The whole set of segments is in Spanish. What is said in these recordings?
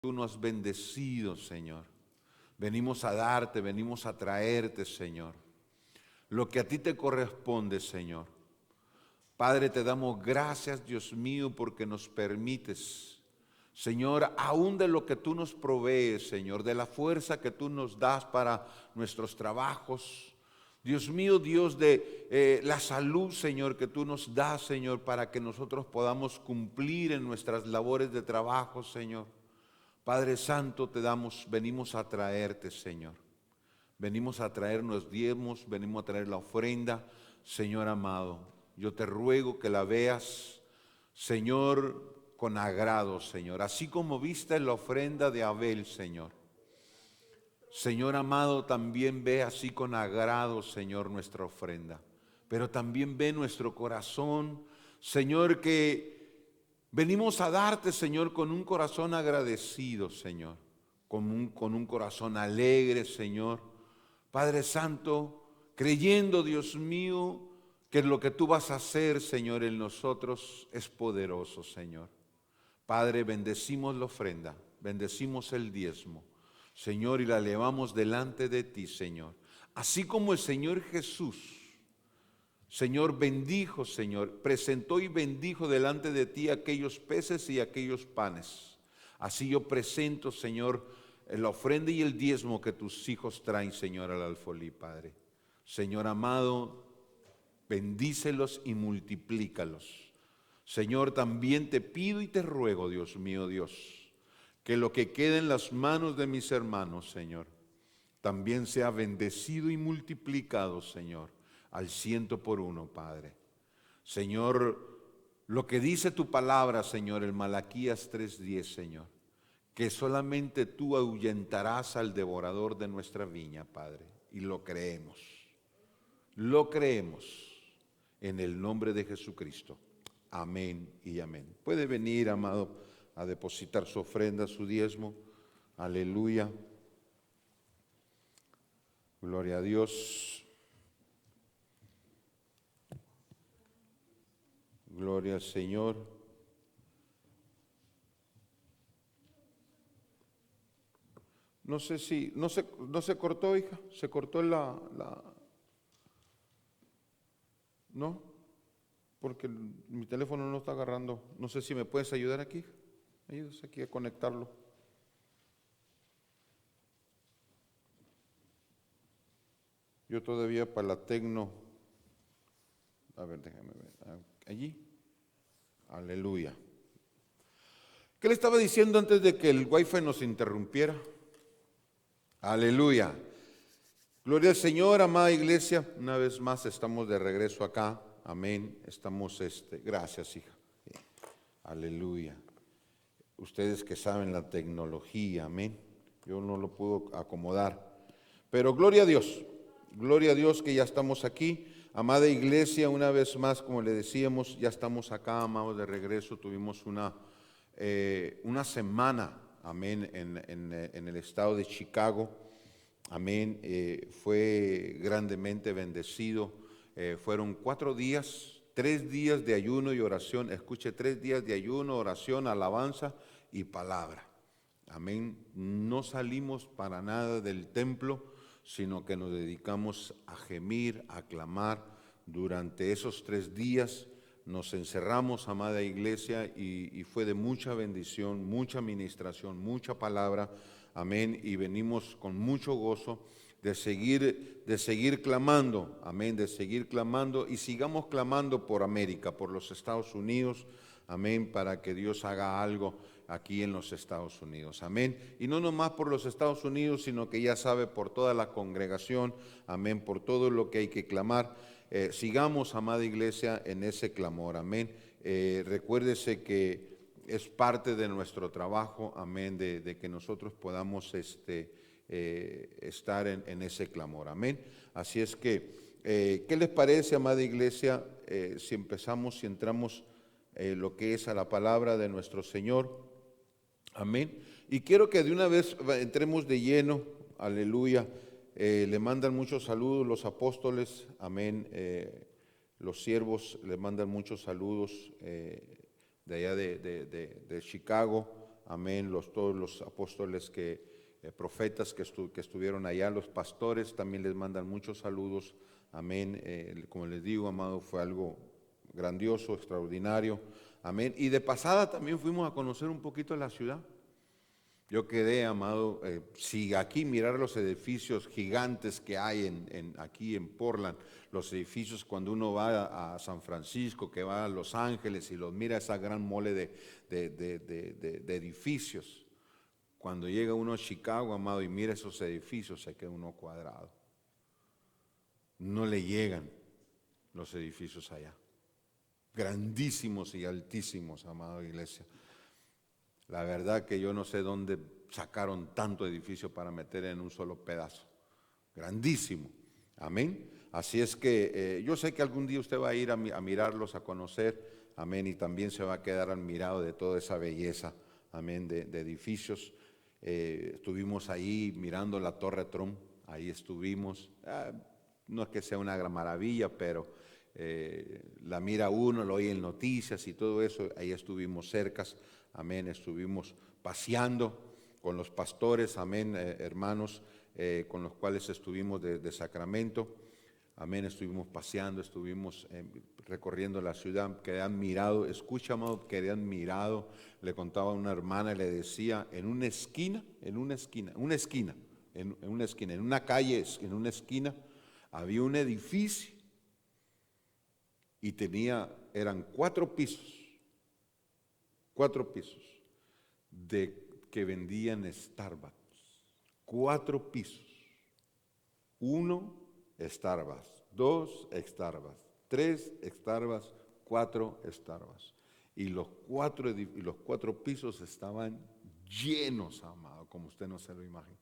tú nos has bendecido, Señor. Venimos a darte, venimos a traerte, Señor, lo que a ti te corresponde, Señor. Padre, te damos gracias, Dios mío, porque nos permites, Señor, aún de lo que tú nos provees, Señor, de la fuerza que tú nos das para nuestros trabajos. Dios mío, Dios de la salud, Señor, que tú nos das, Señor, para que nosotros podamos cumplir en nuestras labores de trabajo, Señor. Padre Santo, venimos a traerte, Señor. Venimos a traernos diezmos, venimos a traer la ofrenda, Señor amado. Yo te ruego que la veas, Señor, con agrado, Señor. Así como viste la ofrenda de Abel, Señor. Señor amado, también ve así con agrado, Señor, nuestra ofrenda. Pero también ve nuestro corazón, Señor, que venimos a darte, Señor, con un corazón agradecido, Señor. Con un corazón alegre, Señor. Padre Santo, creyendo, Dios mío, que lo que tú vas a hacer, Señor, en nosotros es poderoso, Señor. Padre, bendecimos la ofrenda, bendecimos el diezmo, Señor, y la elevamos delante de ti, Señor. Así como el Señor Jesús, Señor, bendijo, Señor, presentó y bendijo delante de ti aquellos peces y aquellos panes. Así yo presento, Señor, la ofrenda y el diezmo que tus hijos traen, Señor, al alfolí, Padre. Señor amado, bendícelos y multiplícalos. Señor, también te pido y te ruego, Dios mío, Dios, que lo que quede en las manos de mis hermanos, Señor, también sea bendecido y multiplicado, Señor, al 100 por 1, Padre. Señor, lo que dice tu palabra, Señor, en Malaquías 3:10, Señor, que solamente tú ahuyentarás al devorador de nuestra viña, Padre, y lo creemos en el nombre de Jesucristo. Amén y amén. Puede venir, amado, a depositar su ofrenda, su diezmo. Aleluya. Gloria a Dios. Gloria al Señor. No sé si, no se cortó, hija, se cortó ¿no? Porque mi teléfono no está agarrando. No sé si me puedes ayudar aquí. Ayúdame aquí a conectarlo. Yo todavía para la Tecno. A ver, déjame ver. Allí. Aleluya. ¿Qué le estaba diciendo antes de que el wifi nos interrumpiera? Aleluya. Gloria al Señor, amada iglesia. Una vez más estamos de regreso acá. Amén. Estamos, gracias, hija. Aleluya. Ustedes que saben la tecnología, amén. Yo no lo puedo acomodar. Pero gloria a Dios que ya estamos aquí. Amada iglesia, una vez más, como le decíamos, ya estamos acá, amados, de regreso. Tuvimos una semana, amén, en el estado de Chicago. Amén, fue grandemente bendecido. Fueron 4 días, 3 días de ayuno y oración. Escuche, 3 días de ayuno, oración, alabanza y palabra. Amén. No salimos para nada del templo, sino que nos dedicamos a gemir, a clamar. Durante esos 3 días nos encerramos, amada iglesia, y fue de mucha bendición, mucha administración, mucha palabra. Amén, y venimos con mucho gozo de seguir clamando, amén, de seguir clamando y sigamos clamando por América, por los Estados Unidos, amén, para que Dios haga algo aquí en los Estados Unidos, amén. Y no nomás por los Estados Unidos, sino que ya sabe, por toda la congregación, amén, por todo lo que hay que clamar. Sigamos, amada iglesia, en ese clamor, amén. Recuérdese que es parte de nuestro trabajo, amén, de que nosotros podamos estar en ese clamor, amén. Así es que, ¿qué les parece, amada iglesia, si empezamos, si entramos lo que es a la palabra de nuestro Señor? Amén. Y quiero que de una vez entremos de lleno, aleluya. Le mandan muchos saludos los apóstoles, amén. Los siervos le mandan muchos saludos de allá de Chicago, amén, todos los apóstoles profetas que estuvieron allá, los pastores también les mandan muchos saludos, amén. Como les digo, amado, fue algo grandioso, extraordinario, amén. Y de pasada también fuimos a conocer un poquito la ciudad. Yo quedé, amado, si aquí mirar los edificios gigantes que hay aquí en Portland, los edificios cuando uno va a San Francisco, que va a Los Ángeles y los mira esa gran mole de edificios, cuando llega uno a Chicago, amado, y mira esos edificios, se queda uno cuadrado. No le llegan los edificios allá. Grandísimos y altísimos, amado iglesia. La verdad que yo no sé dónde sacaron tanto edificio para meter en un solo pedazo. Grandísimo. Amén. Así es que yo sé que algún día usted va a ir a mirarlos, a conocer. Amén. Y también se va a quedar admirado de toda esa belleza. Amén. De edificios. Estuvimos ahí mirando la Torre Trump. Ahí estuvimos. No es que sea una gran maravilla, pero la mira uno, lo oye en noticias y todo eso. Ahí estuvimos cercas. Amén, estuvimos paseando con los pastores, amén, hermanos, con los cuales estuvimos de Sacramento, amén, estuvimos paseando, estuvimos recorriendo la ciudad, quedé admirado, escucha, amado, quedé admirado, le contaba a una hermana, le decía, en una calle, en una esquina, había un edificio y eran 4 pisos. 4 pisos que vendían Starbucks. 4 pisos. 1 Starbucks, 2 Starbucks, 3 Starbucks, 4 Starbucks. Y los 4 pisos estaban llenos, amado, como usted no se lo imagina.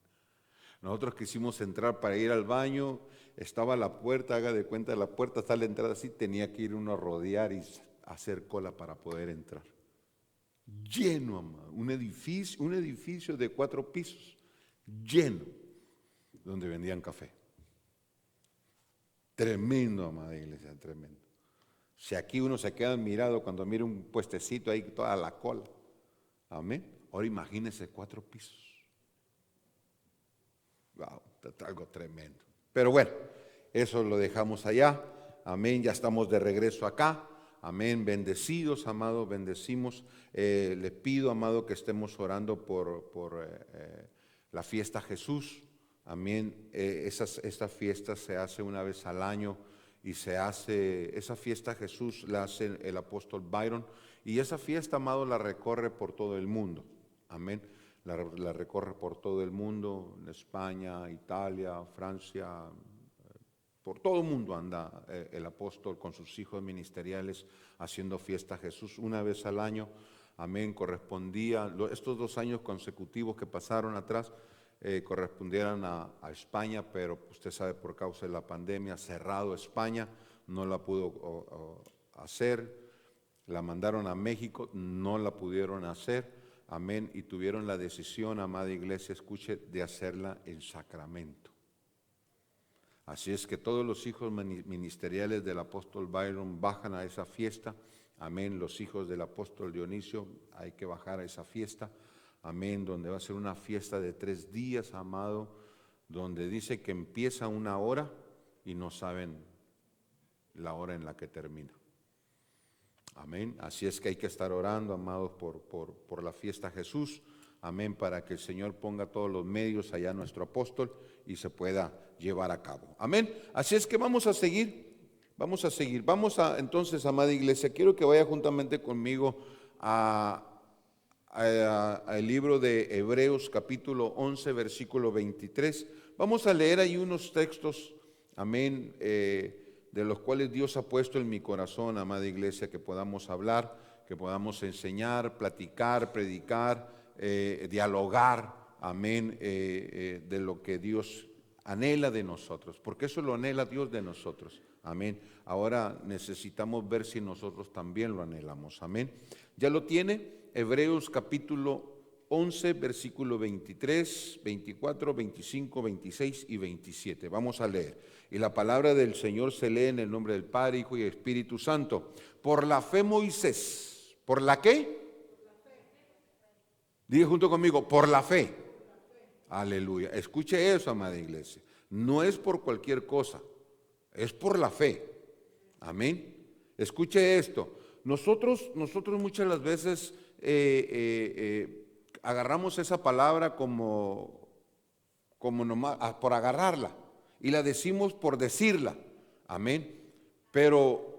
Nosotros quisimos entrar para ir al baño, estaba la puerta, haga de cuenta, la puerta está a la entrada así, tenía que ir uno a rodear y hacer cola para poder entrar. Lleno, amado, un edificio de 4 pisos, lleno, donde vendían café. Tremendo, amada iglesia, tremendo. Si aquí uno se queda admirado cuando mira un puestecito ahí, toda la cola. Amén. Ahora imagínese 4 pisos. Wow, algo tremendo. Pero bueno, eso lo dejamos allá. Amén, ya estamos de regreso acá. Amén, bendecidos, amado, bendecimos. Les pido, amado, que estemos orando por la fiesta Jesús. Amén, esta fiesta se hace una vez al año y esa fiesta Jesús la hace el apóstol Byron y esa fiesta, amado, la recorre por todo el mundo. Amén, la recorre por todo el mundo, en España, Italia, Francia. Por todo el mundo anda el apóstol con sus hijos ministeriales haciendo fiesta a Jesús una vez al año. Amén, correspondía, estos 2 años consecutivos que pasaron atrás, correspondieran a España, pero usted sabe, por causa de la pandemia, cerrado España, no la pudo hacer. La mandaron a México, no la pudieron hacer. Amén, y tuvieron la decisión, amada iglesia, escuche, de hacerla en Sacramento. Así es que todos los hijos ministeriales del apóstol Byron bajan a esa fiesta. Amén. Los hijos del apóstol Dionisio hay que bajar a esa fiesta. Amén. Donde va a ser una fiesta de 3 días, amado. Donde dice que empieza 1 hora y no saben la hora en la que termina. Amén. Así es que hay que estar orando, amados, por la fiesta Jesús. Amén, para que el Señor ponga todos los medios allá a nuestro apóstol y se pueda llevar a cabo. Amén. Así es que vamos a seguir. Entonces, amada iglesia, quiero que vaya juntamente conmigo al libro de Hebreos capítulo 11, versículo 23. Vamos a leer ahí unos textos, amén, de los cuales Dios ha puesto en mi corazón, amada iglesia, que podamos hablar, que podamos enseñar, platicar, predicar, dialogar, amén, de lo que Dios anhela de nosotros, porque eso lo anhela Dios de nosotros, amén. Ahora necesitamos ver si nosotros también lo anhelamos, amén. ¿Ya lo tiene? Hebreos capítulo 11, versículo 23, 24, 25, 26 y 27. Vamos a leer. Y la palabra del Señor se lee en el nombre del Padre, Hijo y Espíritu Santo. Por la fe Moisés, ¿por la qué? Diga junto conmigo, por la fe. Aleluya. Escuche eso, amada iglesia. No es por cualquier cosa, es por la fe. Amén. Escuche esto. Nosotros muchas de las veces agarramos esa palabra como nomás, por agarrarla, y la decimos por decirla. Amén. Pero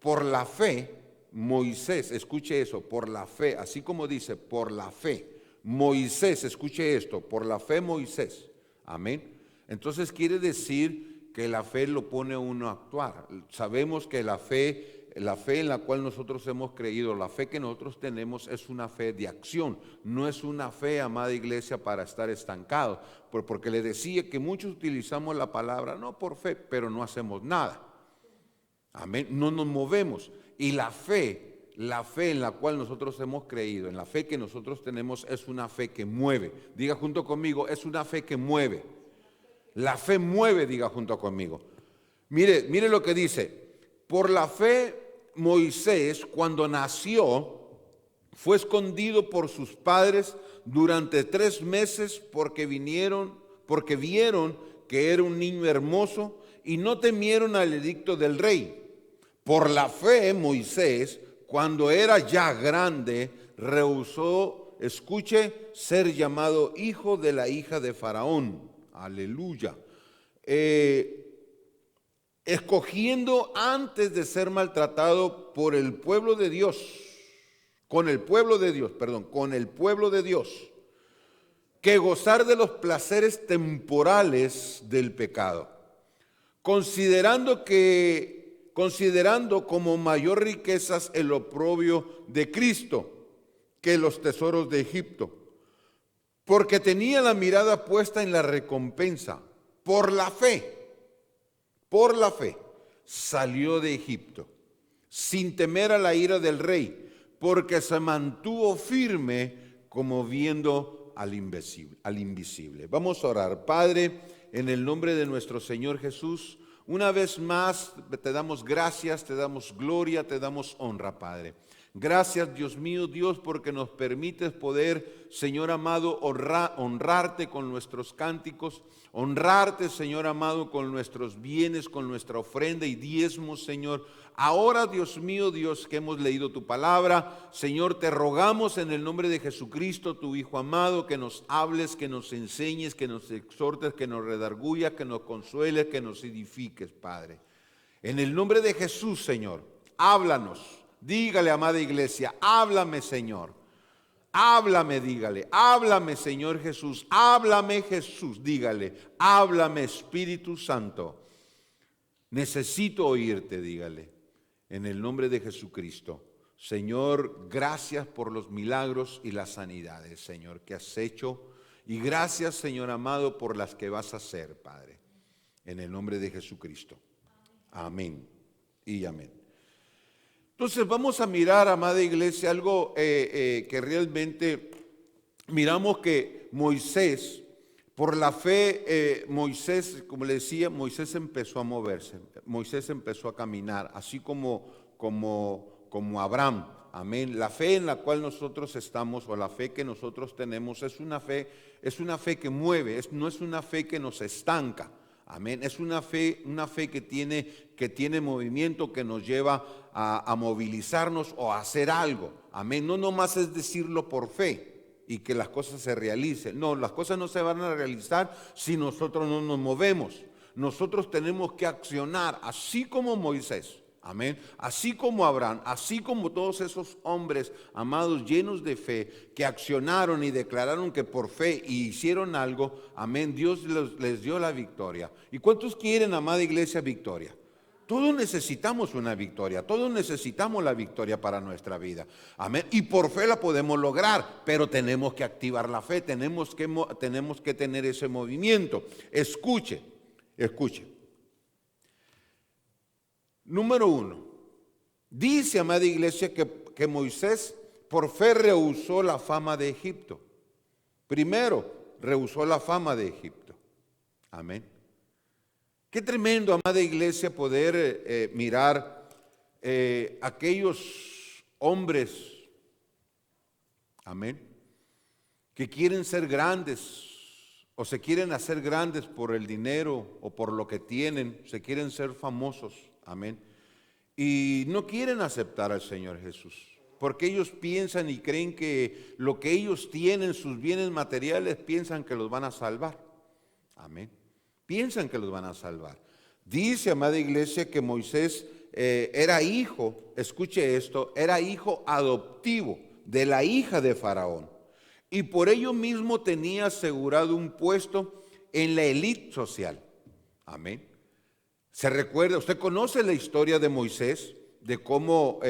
por la fe, Moisés, escuche eso, por la fe, así como dice, por la fe. Moisés, escuche esto, por la fe Moisés. Amén. Entonces quiere decir que la fe lo pone a uno a actuar. Sabemos que la fe en la cual nosotros hemos creído, la fe que nosotros tenemos es una fe de acción, no es una fe, amada iglesia, para estar estancados, porque le decía que muchos utilizamos la palabra, no por fe, pero no hacemos nada. Amén, no nos movemos. Y la fe en la cual nosotros hemos creído, en la fe que nosotros tenemos, es una fe que mueve. Diga junto conmigo, es una fe que mueve. La fe mueve, diga junto conmigo. Mire lo que dice. Por la fe, Moisés, cuando nació, fue escondido por sus padres durante 3 meses porque vieron que era un niño hermoso y no temieron al edicto del rey. Por la fe, Moisés, cuando era ya grande, rehusó, escuche, ser llamado hijo de la hija de Faraón. Aleluya. Escogiendo antes de ser maltratado por el pueblo de Dios, con el pueblo de Dios, que gozar de los placeres temporales del pecado, considerando como mayor riquezas el oprobio de Cristo que los tesoros de Egipto, porque tenía la mirada puesta en la recompensa. Por la fe, salió de Egipto, sin temer a la ira del rey, porque se mantuvo firme como viendo al invisible. Vamos a orar. Padre, en el nombre de nuestro Señor Jesús, una vez más te damos gracias, te damos gloria, te damos honra, Padre. Gracias, Dios mío, Dios, porque nos permites poder, Señor amado, honrarte con nuestros cánticos, honrarte, Señor amado, con nuestros bienes, con nuestra ofrenda y diezmos, Señor. Ahora, Dios mío, Dios, que hemos leído tu palabra, Señor, te rogamos en el nombre de Jesucristo, tu Hijo amado, que nos hables, que nos enseñes, que nos exhortes, que nos redarguyas, que nos consueles, que nos edifiques, Padre. En el nombre de Jesús, Señor, háblanos. Dígale, amada iglesia, háblame, Señor. Háblame, dígale, háblame, Señor Jesús. Háblame, Jesús, dígale, háblame, Espíritu Santo. Necesito oírte, dígale, en el nombre de Jesucristo. Señor, gracias por los milagros y las sanidades, Señor, que has hecho. Y gracias, Señor amado, por las que vas a hacer, Padre. En el nombre de Jesucristo. Amén y amén. Entonces vamos a mirar, amada iglesia, algo que realmente miramos que Moisés, por la fe, Moisés, como le decía, Moisés empezó a moverse, Moisés empezó a caminar, así como Abraham. Amén. La fe en la cual nosotros estamos, o la fe que nosotros tenemos, es una fe que mueve, no es una fe que nos estanca. Amén. Es una fe que tiene movimiento, que nos lleva a movilizarnos o a hacer algo. Amén. No nomás es decirlo por fe y que las cosas se realicen. No, las cosas no se van a realizar si nosotros no nos movemos. Nosotros tenemos que accionar, así como Moisés. Amén. Así como Abraham, así como todos esos hombres, amados, llenos de fe, que accionaron y declararon que por fe y hicieron algo, amén, Dios les dio la victoria. ¿Y cuántos quieren, amada iglesia, victoria? Todos necesitamos una victoria, todos necesitamos la victoria para nuestra vida. Amén. Y por fe la podemos lograr, pero tenemos que activar la fe, tenemos que tener ese movimiento. Escuche. Número 1, dice, amada iglesia, que Moisés por fe rehusó la fama de Egipto. Primero, rehusó la fama de Egipto. Amén. Qué tremendo, amada iglesia, poder mirar aquellos hombres, amén, que quieren ser grandes o se quieren hacer grandes por el dinero o por lo que tienen, se quieren ser famosos, amén, y no quieren aceptar al Señor Jesús, porque ellos piensan y creen que lo que ellos tienen, sus bienes materiales, piensan que los van a salvar, amén, piensan que los van a salvar. Dice, amada iglesia, que Moisés era hijo, escuche esto, era hijo adoptivo de la hija de Faraón. Y por ello mismo tenía asegurado un puesto en la élite social. Amén. Se recuerda, usted conoce la historia de Moisés, de cómo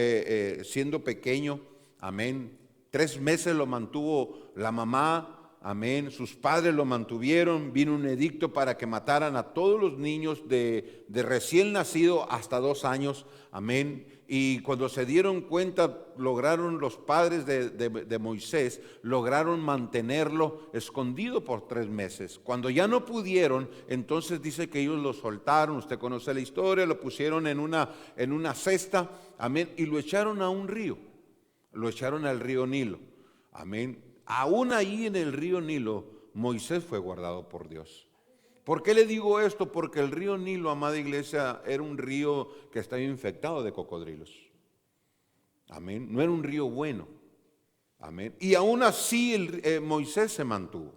siendo pequeño, amén, 3 meses lo mantuvo la mamá, amén, sus padres lo mantuvieron, vino un edicto para que mataran a todos los niños de recién nacido hasta 2 años, amén. Y cuando se dieron cuenta, lograron los padres de Moisés, lograron mantenerlo escondido por 3 meses. Cuando ya no pudieron, entonces dice que ellos lo soltaron, usted conoce la historia, lo pusieron en una cesta, amén, y lo echaron a un río, lo echaron al río Nilo, amén. Aún ahí en el río Nilo, Moisés fue guardado por Dios. ¿Por qué le digo esto? Porque el río Nilo, amada iglesia, era un río que estaba infectado de cocodrilos. Amén. No era un río bueno. Amén. Y aún así Moisés se mantuvo.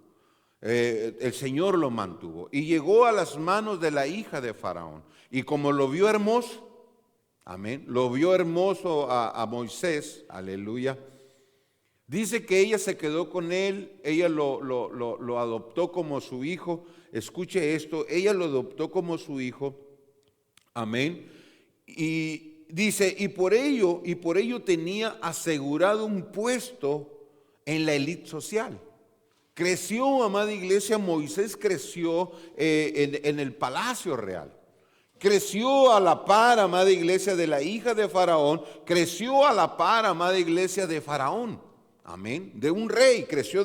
El Señor lo mantuvo. Y llegó a las manos de la hija de Faraón. Y como lo vio hermoso, amén, lo vio hermoso a Moisés, aleluya. Dice que ella se quedó con él, ella lo adoptó como su hijo. Escuche esto, ella lo adoptó como su hijo, amén. Y dice, y por ello tenía asegurado un puesto en la élite social. Creció, amada iglesia, Moisés creció en el palacio real. Creció a la par, amada iglesia, de la hija de Faraón. Creció a la par, amada iglesia, de Faraón. Amén, de un rey, creció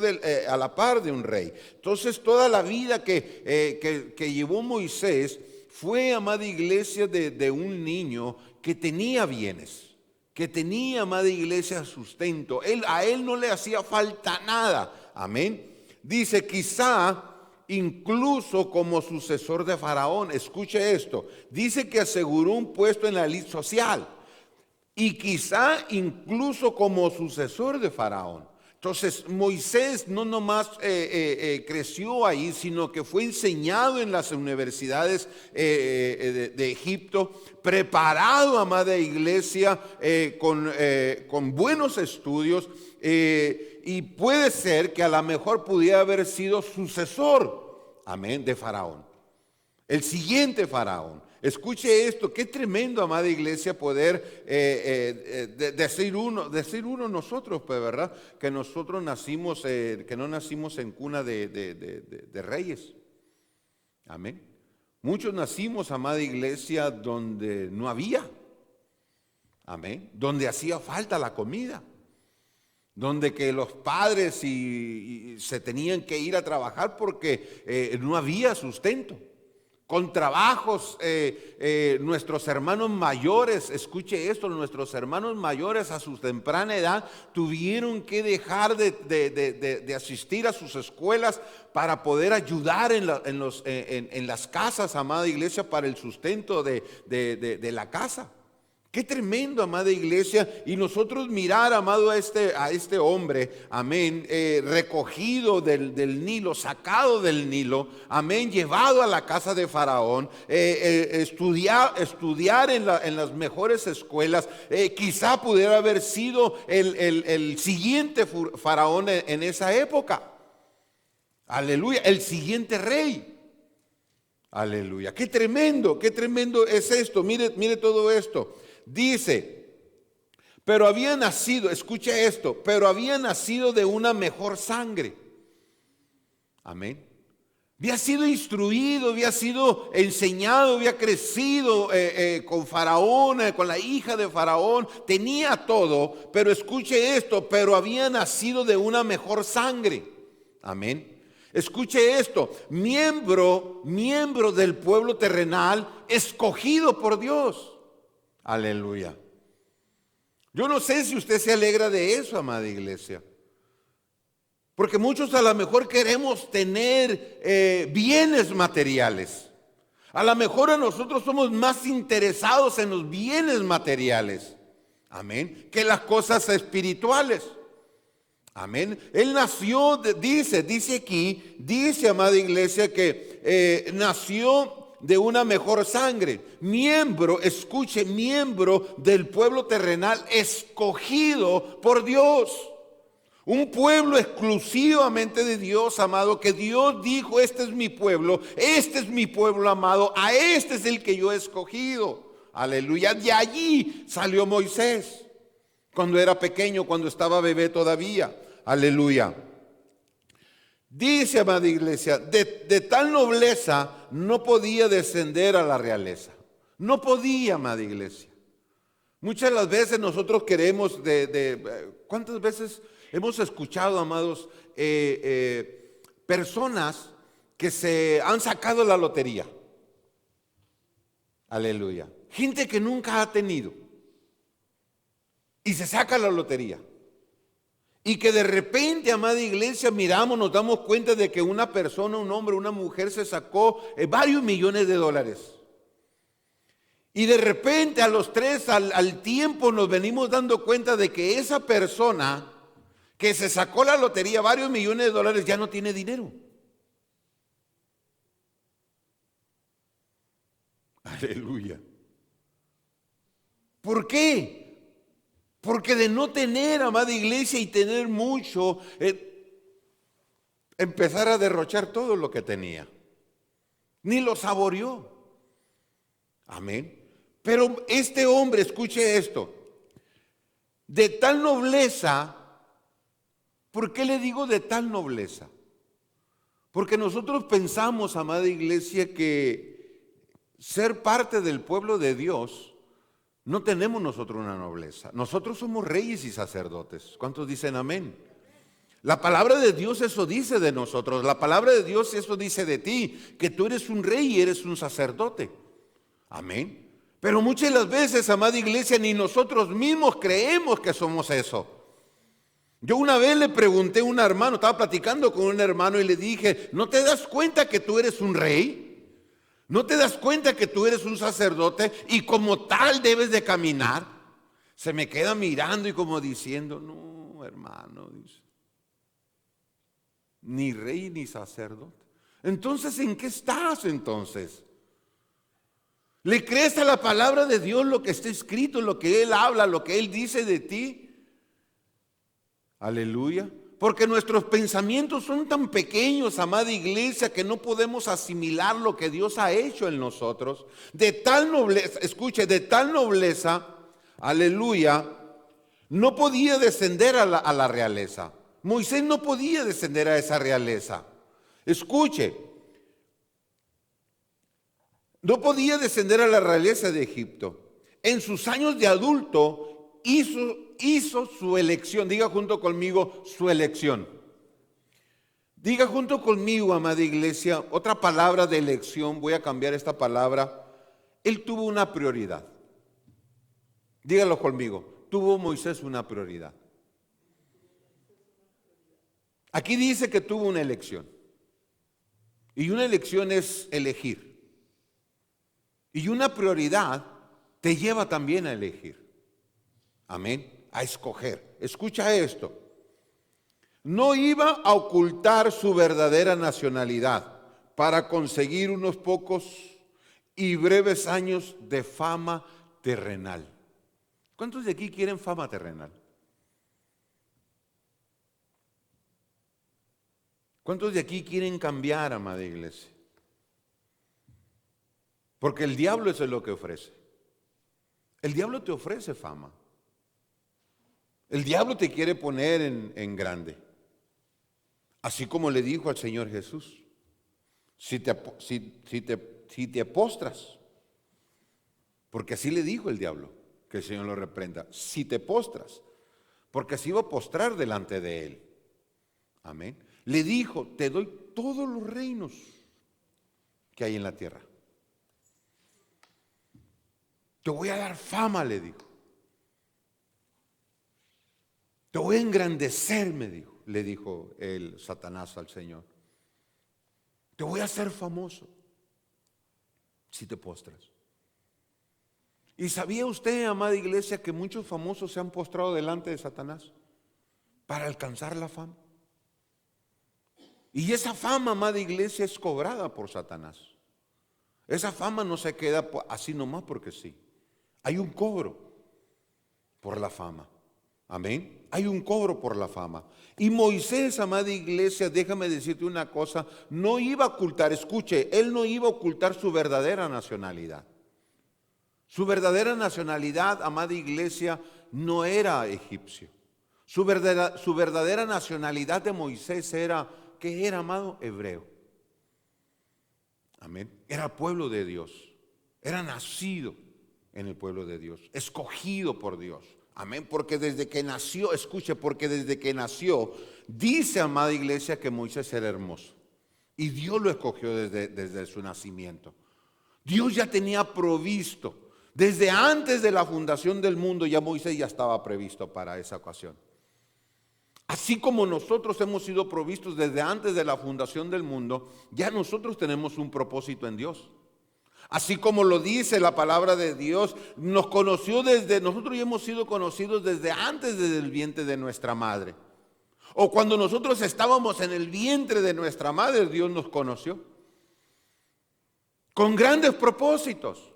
a la par de un rey. Entonces toda la vida que llevó Moisés fue, amada iglesia, de un niño que tenía bienes, que tenía, amada iglesia, sustento. A él no le hacía falta nada, amén. Dice, quizá incluso como sucesor de Faraón, escuche esto, dice que aseguró un puesto en la élite social. Y quizá incluso como sucesor de Faraón. Entonces Moisés no nomás creció ahí, sino que fue enseñado en las universidades de Egipto, preparado, amada iglesia, con buenos estudios, y puede ser que a lo mejor pudiera haber sido sucesor, amén, de Faraón, el siguiente Faraón. Escuche esto, qué tremendo, amada iglesia, poder decir uno nosotros, pues, ¿verdad? Que nosotros nacimos, que no nacimos en cuna de reyes. Amén. Muchos nacimos, amada iglesia, donde no había. Amén. Donde hacía falta la comida. Donde que los padres se tenían que ir a trabajar porque no había sustento. Con trabajos, nuestros hermanos mayores, escuche esto, nuestros hermanos mayores a su temprana edad tuvieron que dejar de asistir a sus escuelas para poder ayudar en las casas, amada iglesia, para el sustento de la casa. Qué tremendo, amada iglesia, y nosotros mirar, amado, a este hombre, amén, recogido del Nilo, sacado del Nilo, amén, llevado a la casa de Faraón, estudiar en las mejores escuelas, quizá pudiera haber sido el siguiente Faraón en esa época, aleluya, el siguiente rey, aleluya. Qué tremendo es esto, mire todo esto. Dice, pero había nacido, escuche esto, pero había nacido de una mejor sangre. Amén. Había sido instruido, había sido enseñado, había crecido con Faraón, con la hija de Faraón, tenía todo, pero escuche esto, pero había nacido de una mejor sangre. Amén. Escuche esto, miembro del pueblo terrenal, escogido por Dios. Aleluya. Yo no sé si usted se alegra de eso, amada iglesia. Porque muchos a lo mejor queremos tener bienes materiales. A lo mejor a nosotros somos más interesados en los bienes materiales. Amén. Que las cosas espirituales. Amén. Él nació, dice aquí, dice, amada iglesia, que nació de una mejor sangre. Miembro, escuche, miembro del pueblo terrenal escogido por Dios. Un pueblo exclusivamente de Dios, amado, que Dios dijo, este es mi pueblo amado, a este es el que yo he escogido. Aleluya. De allí salió Moisés, cuando era pequeño, cuando estaba bebé todavía. Aleluya. Dice, amada iglesia, de tal nobleza no podía descender a la realeza. No podía, amada iglesia. Muchas de las veces nosotros queremos ¿cuántas veces hemos escuchado, amados, personas que se han sacado la lotería? Aleluya. Gente que nunca ha tenido y se saca la lotería. Y que de repente, amada iglesia, miramos, nos damos cuenta de que una persona, un hombre, una mujer se sacó varios millones de dólares. Y de repente a los 3, al tiempo nos venimos dando cuenta de que esa persona que se sacó la lotería, varios millones de dólares, ya no tiene dinero. Aleluya. ¿Por qué? Porque de no tener, amada iglesia, y tener mucho, empezar a derrochar todo lo que tenía. Ni lo saboreó. Amén. Pero este hombre, escuche esto, de tal nobleza. ¿Por qué le digo de tal nobleza? Porque nosotros pensamos, amada iglesia, que ser parte del pueblo de Dios, no tenemos nosotros una nobleza. Nosotros somos reyes y sacerdotes. ¿Cuántos dicen amén? La palabra de Dios eso dice de nosotros. La palabra de Dios eso dice de ti, que tú eres un rey y eres un sacerdote. Amén. Pero muchas de las veces, amada iglesia, ni nosotros mismos creemos que somos eso. Yo una vez le pregunté a un hermano, estaba platicando con un hermano y le dije, ¿no te das cuenta que tú eres un rey? ¿No te das cuenta que tú eres un sacerdote y como tal debes de caminar? Se me queda mirando y como diciendo, no, hermano, dice, ni rey ni sacerdote. Entonces, ¿en qué estás entonces? ¿Le crees a la palabra de Dios lo que está escrito, lo que Él habla, lo que Él dice de ti? Aleluya. Porque nuestros pensamientos son tan pequeños, amada iglesia, que no podemos asimilar lo que Dios ha hecho en nosotros. De tal nobleza, escuche, de tal nobleza, aleluya, no podía descender a la realeza. Moisés no podía descender a esa realeza. Escuche, no podía descender a la realeza de Egipto. En sus años de adulto hizo su elección. Diga junto conmigo, su elección. Diga junto conmigo, amada iglesia, otra palabra de elección. Voy a cambiar esta palabra. Él tuvo una prioridad. Dígalo conmigo. Tuvo Moisés una prioridad. Aquí dice que tuvo una elección. Y una elección es elegir. Y una prioridad te lleva también a elegir. Amén. A escoger. Escucha esto. No iba a ocultar su verdadera nacionalidad para conseguir unos pocos y breves años de fama terrenal. ¿Cuántos de aquí quieren fama terrenal? ¿Cuántos de aquí quieren cambiar, amada iglesia? Porque el diablo eso es lo que ofrece. El diablo te ofrece fama. El diablo te quiere poner en grande. Así como le dijo al Señor Jesús, si te postras, porque así le dijo el diablo, que el Señor lo reprenda, si te postras, porque se iba a postrar delante de él. Amén. Le dijo, te doy todos los reinos que hay en la tierra. Te voy a dar fama, le dijo. Te voy a engrandecer, me dijo. le dijo el Satanás al Señor. Te voy a hacer famoso si te postras. ¿Y sabía usted, amada iglesia, que muchos famosos se han postrado delante de Satanás para alcanzar la fama? Y esa fama, amada iglesia, es cobrada por Satanás. Esa fama no se queda así nomás porque sí. Hay un cobro por la fama. Amén. Hay un cobro por la fama. Y Moisés, amada iglesia, déjame decirte una cosa, no iba a ocultar, escuche, él no iba a ocultar su verdadera nacionalidad. Su verdadera nacionalidad, amada iglesia, no era egipcio. Su verdadera nacionalidad de Moisés era, ¿qué era, amado? Hebreo. Amén. Era pueblo de Dios. Era nacido en el pueblo de Dios, escogido por Dios. Amén, porque desde que nació, escuche, porque desde que nació, dice, amada iglesia, que Moisés era hermoso. Y Dios lo escogió desde su nacimiento. Dios ya tenía provisto, desde antes de la fundación del mundo, ya Moisés ya estaba previsto para esa ocasión. Así como nosotros hemos sido provistos desde antes de la fundación del mundo, ya nosotros tenemos un propósito en Dios. Así como lo dice la palabra de Dios, nosotros ya hemos sido conocidos desde antes del vientre de nuestra madre. O cuando nosotros estábamos en el vientre de nuestra madre, Dios nos conoció. Con grandes propósitos.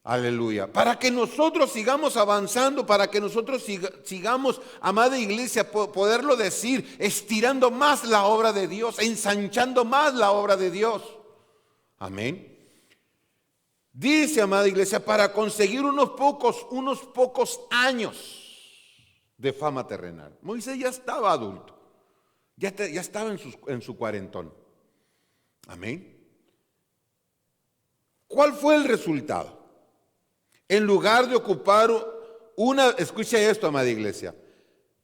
Aleluya. Para que nosotros sigamos avanzando, para que nosotros sigamos, amada iglesia, poderlo decir, estirando más la obra de Dios, ensanchando más la obra de Dios. Amén. Dice, amada iglesia, para conseguir unos pocos años de fama terrenal. Moisés ya estaba adulto, ya estaba en su cuarentón. Amén. ¿Cuál fue el resultado? En lugar de ocupar escucha esto, amada iglesia.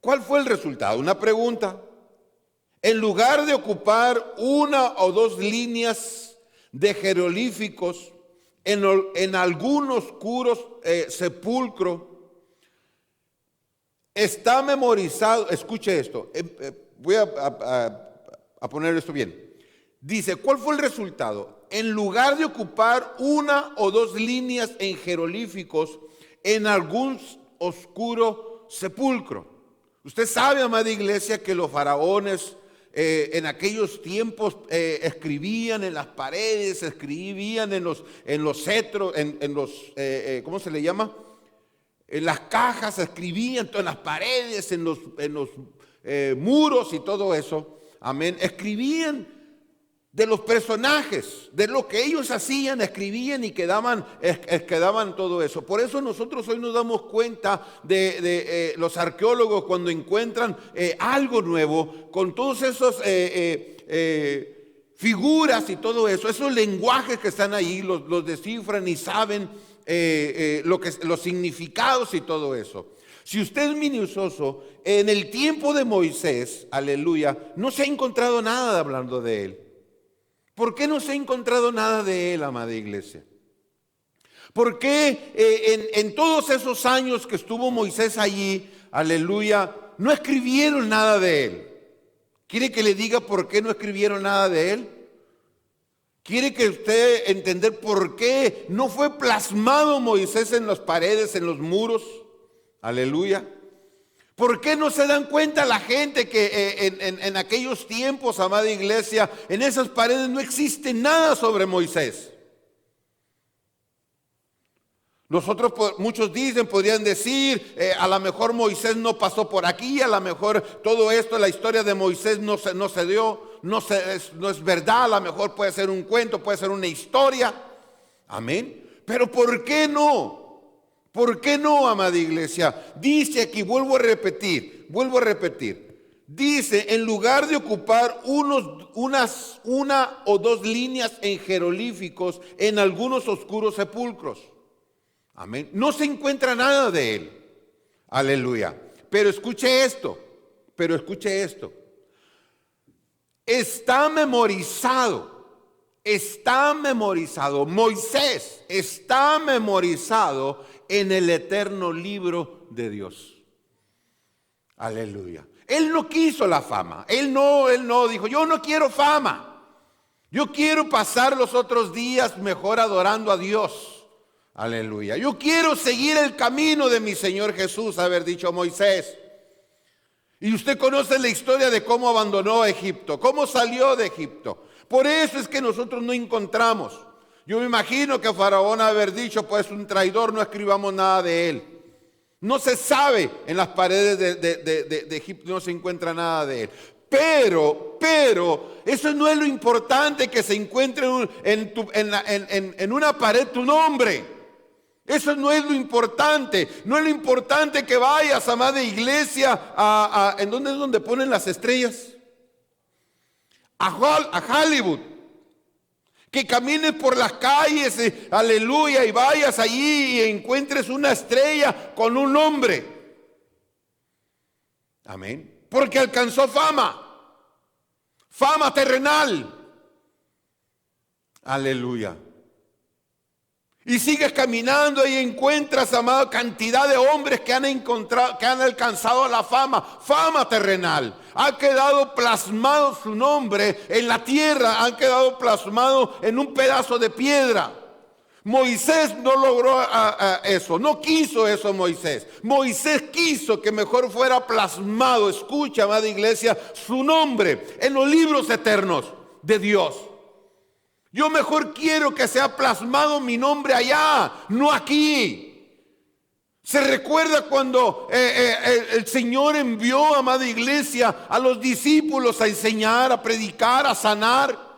¿Cuál fue el resultado? Una pregunta. En lugar de ocupar una o dos líneas de jeroglíficos en algún oscuro sepulcro, está memorizado. Escuche esto, voy a poner esto bien. Dice, ¿cuál fue el resultado? En lugar de ocupar una o dos líneas en jeroglíficos en algún oscuro sepulcro. Usted sabe, amada iglesia, que los faraones en aquellos tiempos escribían en las paredes, escribían en los cetros, en los, ¿cómo se le llama? En las cajas, escribían en las paredes, en los muros y todo eso. Amén. Escribían de los personajes, de lo que ellos hacían, escribían y quedaban todo eso. Por eso nosotros hoy nos damos cuenta de los arqueólogos cuando encuentran algo nuevo, con todos esos figuras y todo eso, esos lenguajes que están ahí, los descifran y saben los significados y todo eso. Si usted es minucioso, en el tiempo de Moisés, aleluya, no se ha encontrado nada hablando de él. ¿Por qué no se ha encontrado nada de él, amada iglesia? ¿Por qué en todos esos años que estuvo Moisés allí, aleluya, no escribieron nada de él? ¿Quiere que le diga por qué no escribieron nada de él? ¿Quiere que usted entender por qué no fue plasmado Moisés en las paredes, en los muros? Aleluya. ¿Por qué no se dan cuenta la gente que en aquellos tiempos, amada iglesia, en esas paredes no existe nada sobre Moisés? Muchos podrían decir, a lo mejor Moisés no pasó por aquí, a lo mejor todo esto, la historia de Moisés no se dio, no es verdad, a lo mejor puede ser un cuento, puede ser una historia. Amén. Pero ¿por qué no? ¿Por qué no, amada iglesia? Dice aquí, vuelvo a repetir. Dice, en lugar de ocupar una o dos líneas en jeroglíficos en algunos oscuros sepulcros. Amén. No se encuentra nada de él. Aleluya. Pero escuche esto. Está memorizado. Moisés está memorizado en el eterno libro de Dios. Aleluya. Él no quiso la fama. Él no dijo, yo no quiero fama. Yo quiero pasar los otros días mejor adorando a Dios. Aleluya. Yo quiero seguir el camino de mi Señor Jesús, haber dicho Moisés. Y usted conoce la historia de cómo abandonó Egipto, cómo salió de Egipto. Por eso es que nosotros no encontramos. Yo me imagino que Faraón haber dicho, pues un traidor, no escribamos nada de él. No se sabe, en las paredes de Egipto no se encuentra nada de él. Pero, eso no es lo importante, que se encuentre en una pared tu nombre. Eso no es lo importante. No es lo importante que vayas, amada iglesia, ¿en dónde es donde ponen las estrellas? A Hollywood. Que camines por las calles, aleluya, y vayas allí y encuentres una estrella con un nombre. Amén. Porque alcanzó fama. Fama terrenal. Aleluya. Y sigues caminando y encuentras, amado, cantidad de hombres que han alcanzado la fama terrenal. Ha quedado plasmado su nombre en la tierra, han quedado plasmado en un pedazo de piedra. Moisés no logró eso, no quiso eso Moisés. Moisés quiso que mejor fuera plasmado, escucha, amada iglesia, su nombre en los libros eternos de Dios. Yo mejor quiero que sea plasmado mi nombre allá, no aquí. Se recuerda cuando el Señor envió, amada iglesia, a los discípulos a enseñar, a predicar, a sanar.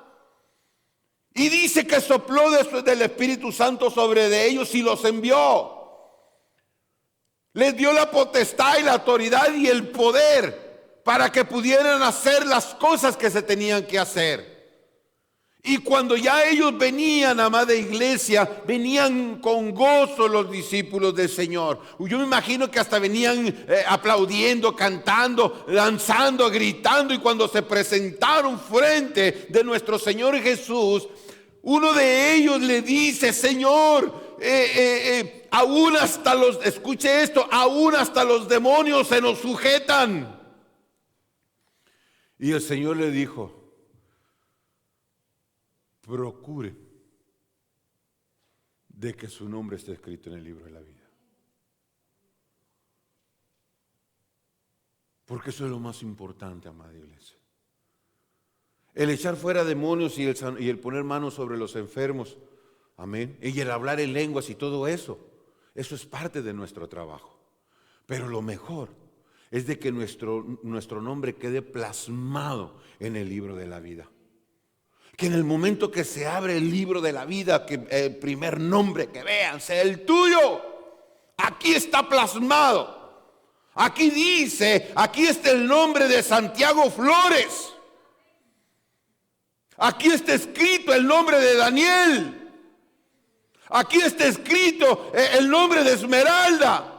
Y dice que sopló del Espíritu Santo sobre de ellos y los envió. Les dio la potestad y la autoridad y el poder para que pudieran hacer las cosas que se tenían que hacer. Y cuando ya ellos venían, amada iglesia, venían con gozo los discípulos del Señor. Yo me imagino que hasta venían aplaudiendo, cantando, danzando, gritando. Y cuando se presentaron frente de nuestro Señor Jesús, uno de ellos le dice, Señor, aún hasta los, escuche esto, aún hasta los demonios se nos sujetan. Y el Señor le dijo, procure de que su nombre esté escrito en el libro de la vida. Porque eso es lo más importante, amada iglesia. El echar fuera demonios y el poner manos sobre los enfermos, amén, y el hablar en lenguas y todo eso, eso es parte de nuestro trabajo. Pero lo mejor es de que nuestro nombre quede plasmado en el libro de la vida. Que en el momento que se abre el libro de la vida, que el primer nombre que vean sea el tuyo. Aquí está plasmado. Aquí dice, aquí está el nombre de Santiago Flores. Aquí está escrito el nombre de Daniel. Aquí está escrito el nombre de Esmeralda.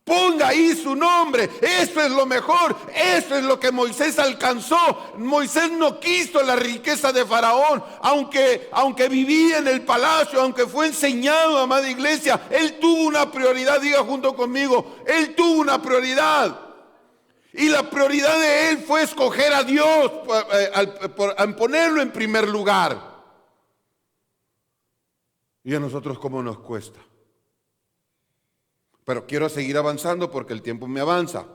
Ponga ahí su nombre. Eso es lo mejor. Eso es lo que Moisés alcanzó. Moisés no quiso la riqueza de Faraón. Aunque vivía en el palacio, aunque fue enseñado, amada iglesia, él tuvo una prioridad. Diga junto conmigo, él tuvo una prioridad. Y la prioridad de él fue escoger a Dios, al ponerlo en primer lugar. Y a nosotros, ¿cómo nos cuesta? Pero quiero seguir avanzando porque el tiempo me avanza.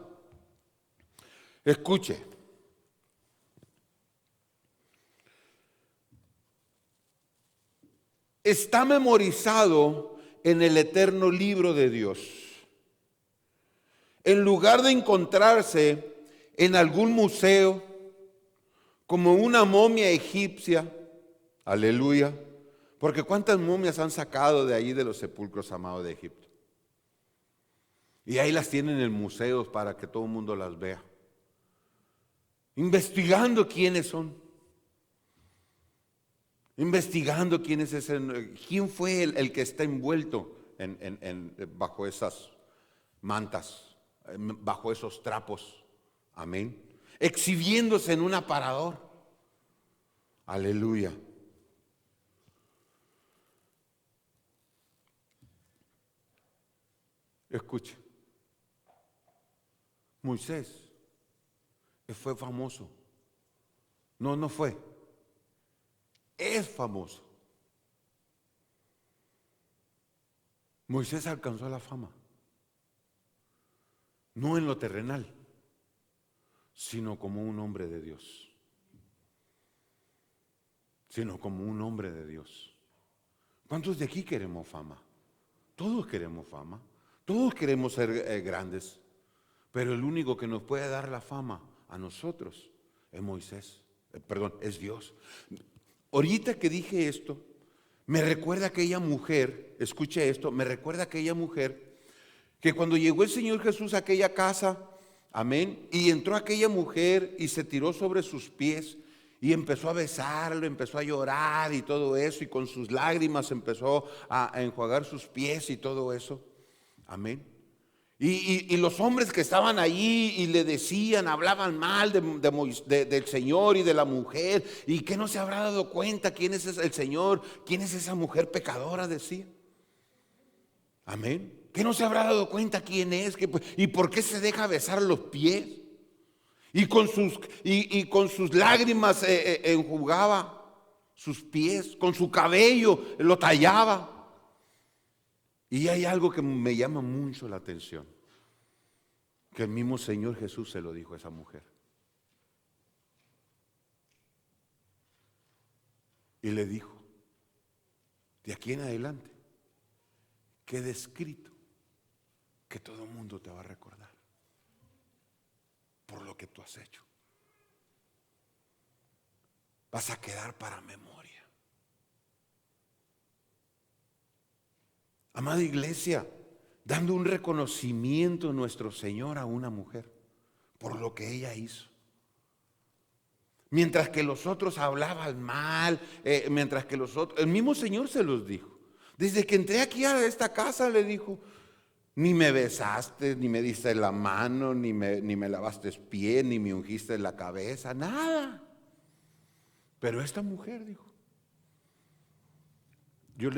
Escuche. Está memorizado en el eterno libro de Dios. En lugar de encontrarse en algún museo, como una momia egipcia, aleluya, porque ¿cuántas momias han sacado de ahí de los sepulcros amados de Egipto? Y ahí las tienen en museos para que todo el mundo las vea. Investigando quiénes son. Investigando quién fue el que está envuelto bajo esas mantas, bajo esos trapos. Amén. Exhibiéndose en un aparador. Aleluya. Escuche. Moisés fue famoso. No fue. Es famoso. Moisés alcanzó la fama. No en lo terrenal, sino como un hombre de Dios. Sino como un hombre de Dios. ¿Cuántos de aquí queremos fama? Todos queremos fama. Todos queremos ser grandes. Pero el único que nos puede dar la fama a nosotros es Moisés. Es Dios. Ahorita que dije esto, me recuerda aquella mujer, escuche esto, me recuerda aquella mujer que cuando llegó el Señor Jesús a aquella casa, amén, y entró aquella mujer y se tiró sobre sus pies y empezó a besarlo, empezó a llorar y todo eso, y con sus lágrimas empezó a enjuagar sus pies y todo eso, amén. Y los hombres que estaban allí y le decían, hablaban mal del Señor y de la mujer, y que no se habrá dado cuenta quién es el Señor, quién es esa mujer pecadora, decía. Amén. Que no se habrá dado cuenta quién es, y por qué se deja besar los pies, y con sus lágrimas enjugaba sus pies, con su cabello lo tallaba. Y hay algo que me llama mucho la atención, que el mismo Señor Jesús se lo dijo a esa mujer. Y le dijo, de aquí en adelante, queda escrito que todo el mundo te va a recordar por lo que tú has hecho. Vas a quedar para memoria. Amada iglesia, dando un reconocimiento a nuestro Señor a una mujer por lo que ella hizo. Mientras que los otros hablaban mal, mientras que los otros, el mismo Señor se los dijo. Desde que entré aquí a esta casa, le dijo, ni me besaste, ni me diste la mano, ni me lavaste pie, ni me ungiste la cabeza, nada. Pero esta mujer dijo, yo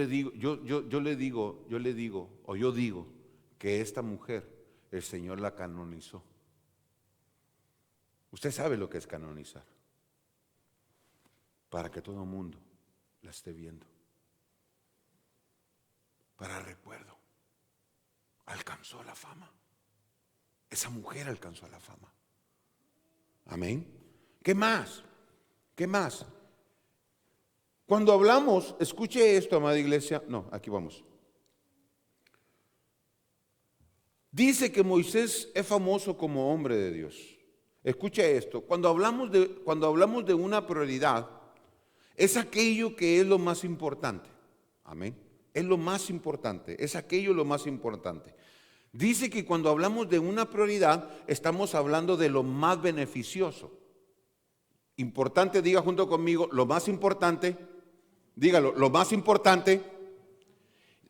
digo que esta mujer, el Señor la canonizó. Usted sabe lo que es canonizar. Para que todo el mundo la esté viendo. Para recuerdo. Alcanzó la fama. Esa mujer alcanzó la fama. Amén. ¿Qué más? ¿Qué más? Cuando hablamos, escuche esto, amada iglesia. No, aquí vamos. Dice que Moisés es famoso como hombre de Dios. Escuche esto. Cuando hablamos de una prioridad, es aquello que es lo más importante. Amén. Es lo más importante. Es aquello lo más importante. Dice que cuando hablamos de una prioridad, estamos hablando de lo más beneficioso. Importante, diga junto conmigo, lo más importante. Dígalo, lo más importante.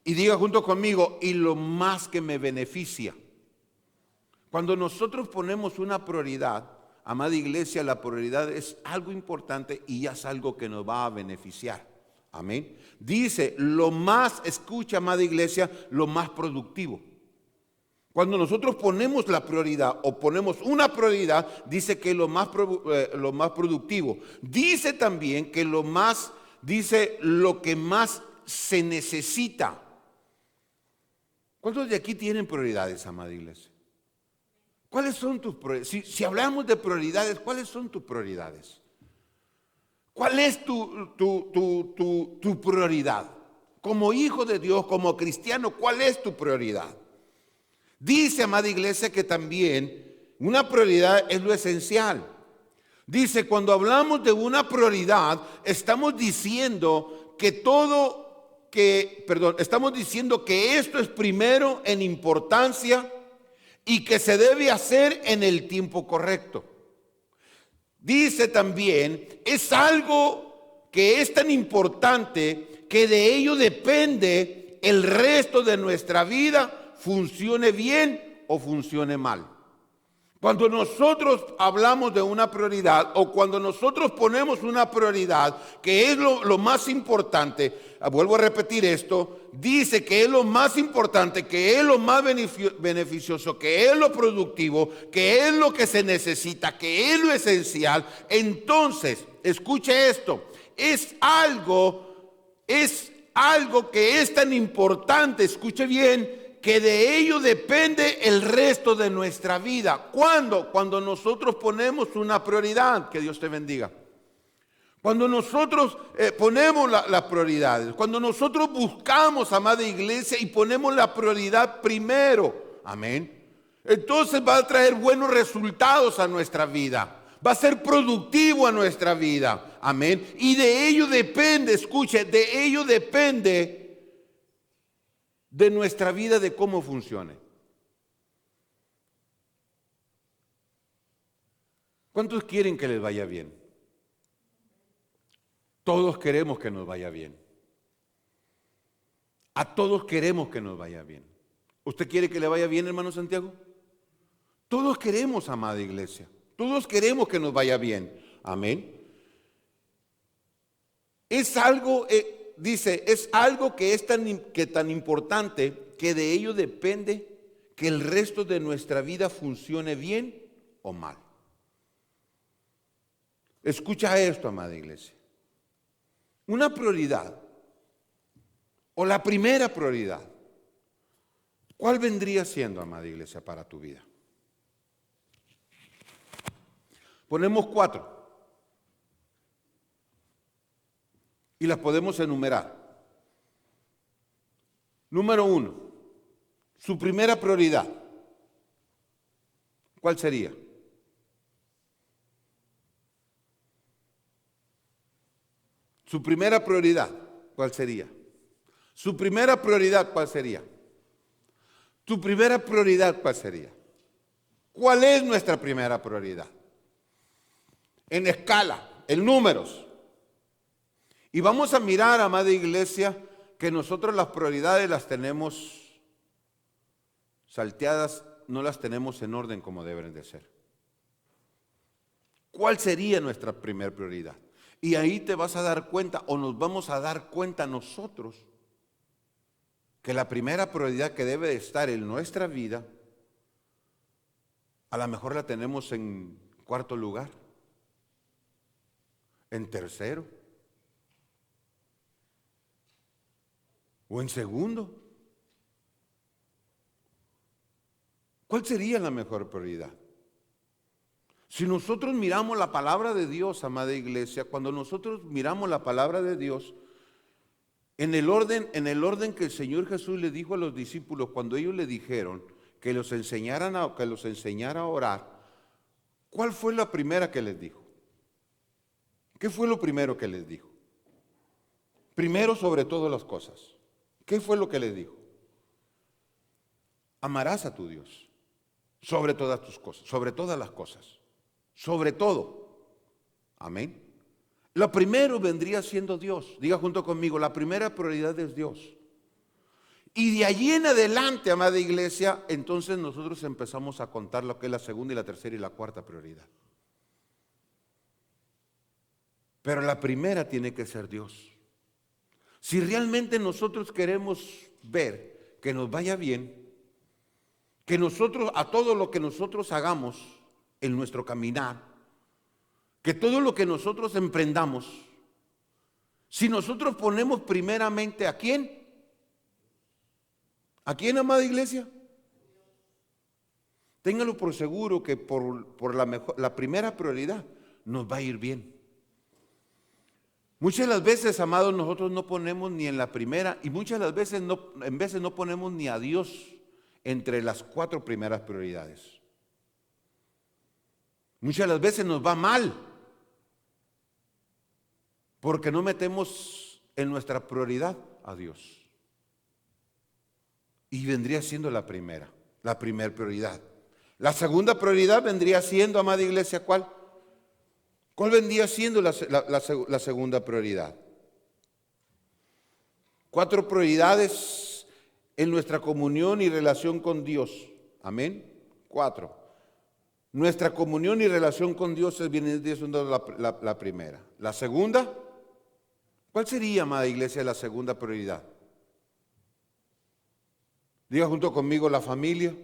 Y diga junto conmigo, y lo más que me beneficia. Cuando nosotros ponemos una prioridad, amada iglesia, la prioridad es algo importante y es algo que nos va a beneficiar. Amén. Dice, lo más, escucha, amada iglesia, lo más productivo. Cuando nosotros ponemos la prioridad o ponemos una prioridad, dice que lo más productivo. Dice también que lo que más se necesita. ¿Cuántos de aquí tienen prioridades, amada iglesia? ¿Cuáles son tus prioridades? Si hablamos de prioridades, ¿cuáles son tus prioridades? ¿Cuál es tu prioridad? Como hijo de Dios, como cristiano, ¿cuál es tu prioridad? Dice, amada iglesia, que también una prioridad es lo esencial. Dice, cuando hablamos de una prioridad, estamos diciendo que estamos diciendo que esto es primero en importancia y que se debe hacer en el tiempo correcto. Dice también, es algo que es tan importante que de ello depende el resto de nuestra vida, funcione bien o funcione mal. Cuando nosotros hablamos de una prioridad o cuando nosotros ponemos una prioridad que es lo más importante, vuelvo a repetir esto, dice que es lo más importante, que es lo más beneficioso, que es lo productivo, que es lo que se necesita, que es lo esencial, entonces, escuche esto, es algo que es tan importante, escuche bien, que de ello depende el resto de nuestra vida. ¿Cuándo? Cuando nosotros ponemos una prioridad. Que Dios te bendiga. Cuando nosotros ponemos las prioridades, cuando nosotros buscamos, amada iglesia, y ponemos la prioridad primero, amén, entonces va a traer buenos resultados a nuestra vida, va a ser productivo a nuestra vida, amén, y de ello depende, escuche, de ello depende de nuestra vida, de cómo funcione. ¿Cuántos quieren que les vaya bien? Todos queremos que nos vaya bien. A todos queremos que nos vaya bien. ¿Usted quiere que le vaya bien, hermano Santiago? Todos queremos, amada iglesia. Todos queremos que nos vaya bien. Amén. Es algo, dice, es algo que es tan importante que de ello depende que el resto de nuestra vida funcione bien o mal. Escucha esto, amada iglesia. Una prioridad, o la primera prioridad, ¿cuál vendría siendo, amada iglesia, para tu vida? Ponemos 4 y las podemos enumerar. Número 1, su primera prioridad, ¿cuál sería? Su primera prioridad, ¿cuál sería? Su primera prioridad, ¿cuál sería? Tu primera prioridad, ¿cuál sería? ¿Cuál es nuestra primera prioridad? En escala, en números. Y vamos a mirar, amada iglesia, que nosotros las prioridades las tenemos salteadas, no las tenemos en orden como deben de ser. ¿Cuál sería nuestra primera prioridad? Y ahí te vas a dar cuenta, o nos vamos a dar cuenta nosotros, que la primera prioridad que debe de estar en nuestra vida, a lo mejor la tenemos en 4º lugar, en 3º, o en 2º. ¿Cuál sería la mejor prioridad? Si nosotros miramos la palabra de Dios, amada iglesia, cuando nosotros miramos la palabra de Dios, en el orden que el Señor Jesús le dijo a los discípulos cuando ellos le dijeron que los enseñara a orar, ¿cuál fue la primera que les dijo? ¿Qué fue lo primero que les dijo? Primero sobre todas las cosas. ¿Qué fue lo que les dijo? Amarás a tu Dios sobre todas tus cosas, sobre todas las cosas. Sobre todo, amén. Lo primero vendría siendo Dios. Diga junto conmigo, la primera prioridad es Dios. Y de allí en adelante, amada iglesia, entonces nosotros empezamos a contar lo que es la segunda y la tercera y la cuarta prioridad. Pero la primera tiene que ser Dios. Si realmente nosotros queremos ver que nos vaya bien, que nosotros, a todo lo que nosotros hagamos en nuestro caminar, que todo lo que nosotros emprendamos, si nosotros ponemos primeramente ¿a quién? ¿A quién, amada iglesia? Téngalo por seguro que por la primera prioridad nos va a ir bien. Muchas de las veces, amados, nosotros no ponemos ni en la primera, y muchas de las veces no ponemos ni a Dios entre las 4 primeras prioridades. Muchas de las veces nos va mal porque no metemos en nuestra prioridad a Dios. Y vendría siendo la primera prioridad. La segunda prioridad vendría siendo, amada iglesia, ¿cuál? ¿Cuál vendría siendo la segunda prioridad? 4 prioridades en nuestra comunión y relación con Dios. Amén. 4. Nuestra comunión y relación con Dios viene siendo la primera. La segunda, ¿cuál sería, amada iglesia, la segunda prioridad? Diga junto conmigo la familia.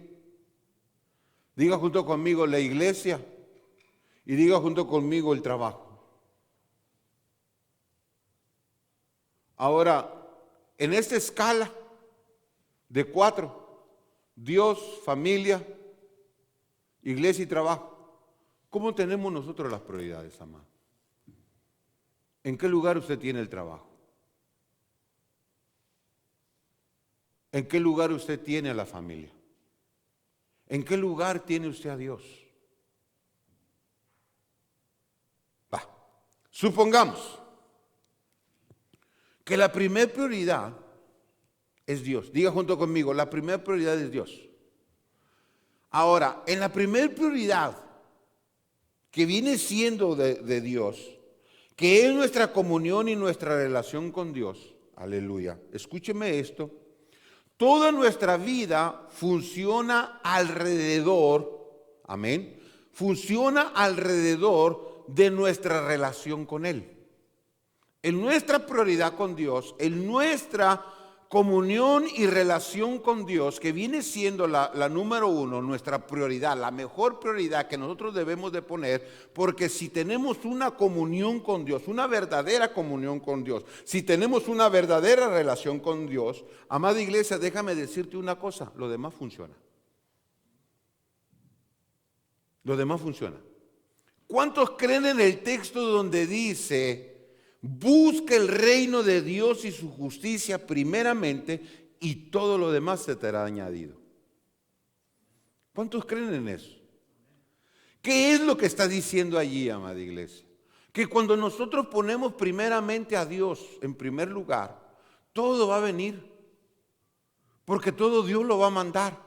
Diga junto conmigo la iglesia. Y diga junto conmigo el trabajo. Ahora, en esta escala de 4, Dios, familia, iglesia y trabajo, ¿cómo tenemos nosotros las prioridades, amado? ¿En qué lugar usted tiene el trabajo? ¿En qué lugar usted tiene a la familia? ¿En qué lugar tiene usted a Dios? Supongamos que la primera prioridad es Dios. Diga junto conmigo, la primera prioridad es Dios. Ahora, en la primera prioridad que viene siendo de Dios, que es nuestra comunión y nuestra relación con Dios, aleluya, escúcheme esto, toda nuestra vida funciona alrededor, amén, funciona alrededor de nuestra relación con Él. En nuestra prioridad con Dios, en nuestra comunión y relación con Dios, que viene siendo la número 1, nuestra prioridad, la mejor prioridad que nosotros debemos de poner, porque si tenemos una comunión con Dios, una verdadera comunión con Dios, si tenemos una verdadera relación con Dios, amada iglesia, déjame decirte una cosa, lo demás funciona. Lo demás funciona. ¿Cuántos creen en el texto donde dice, busca el reino de Dios y su justicia primeramente y todo lo demás se te hará añadido? ¿Cuántos creen en eso? ¿Qué es lo que está diciendo allí, amada iglesia? Que cuando nosotros ponemos primeramente a Dios en primer lugar, todo va a venir. Porque todo Dios lo va a mandar.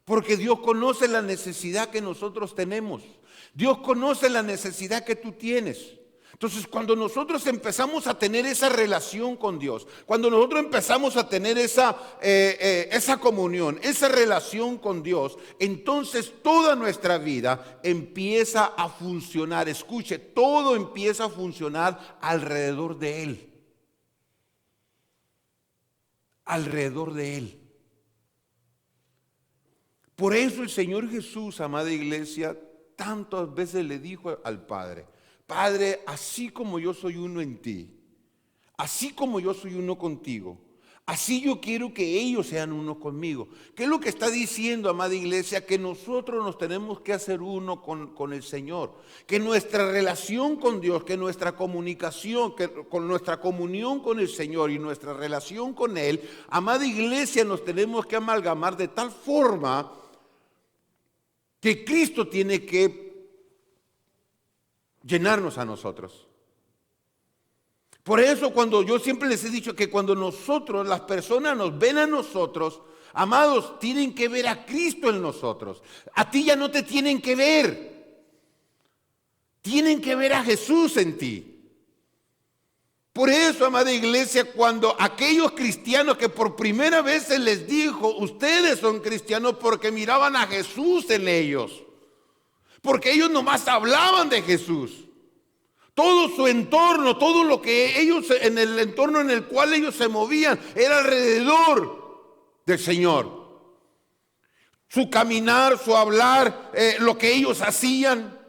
Porque Dios conoce la necesidad que nosotros tenemos. Dios conoce la necesidad que tú tienes. Entonces, cuando nosotros empezamos a tener esa relación con Dios, cuando nosotros empezamos a tener esa comunión, esa relación con Dios, entonces toda nuestra vida empieza a funcionar. Escuche, todo empieza a funcionar alrededor de Él. Alrededor de Él. Por eso el Señor Jesús, amada iglesia, tantas veces le dijo al Padre, Padre, así como yo soy uno en ti, así como yo soy uno contigo, así yo quiero que ellos sean uno conmigo. ¿Qué es lo que está diciendo, amada iglesia? Que nosotros nos tenemos que hacer uno con el Señor. Que nuestra relación con Dios, que nuestra comunicación, con nuestra comunión con el Señor y nuestra relación con Él, amada iglesia, nos tenemos que amalgamar de tal forma que Cristo tiene que llenarnos a nosotros. Por eso cuando yo siempre les he dicho que cuando nosotros, las personas nos ven a nosotros, amados, tienen que ver a Cristo en nosotros. A ti ya no te tienen que ver. Tienen que ver a Jesús en ti. Por eso, amada iglesia, cuando aquellos cristianos que por primera vez se les dijo, ustedes son cristianos porque miraban a Jesús en ellos. Porque ellos nomás hablaban de Jesús. Todo su entorno, todo lo que ellos, en el entorno en el cual ellos se movían, era alrededor del Señor. Su caminar, su hablar, lo que ellos hacían.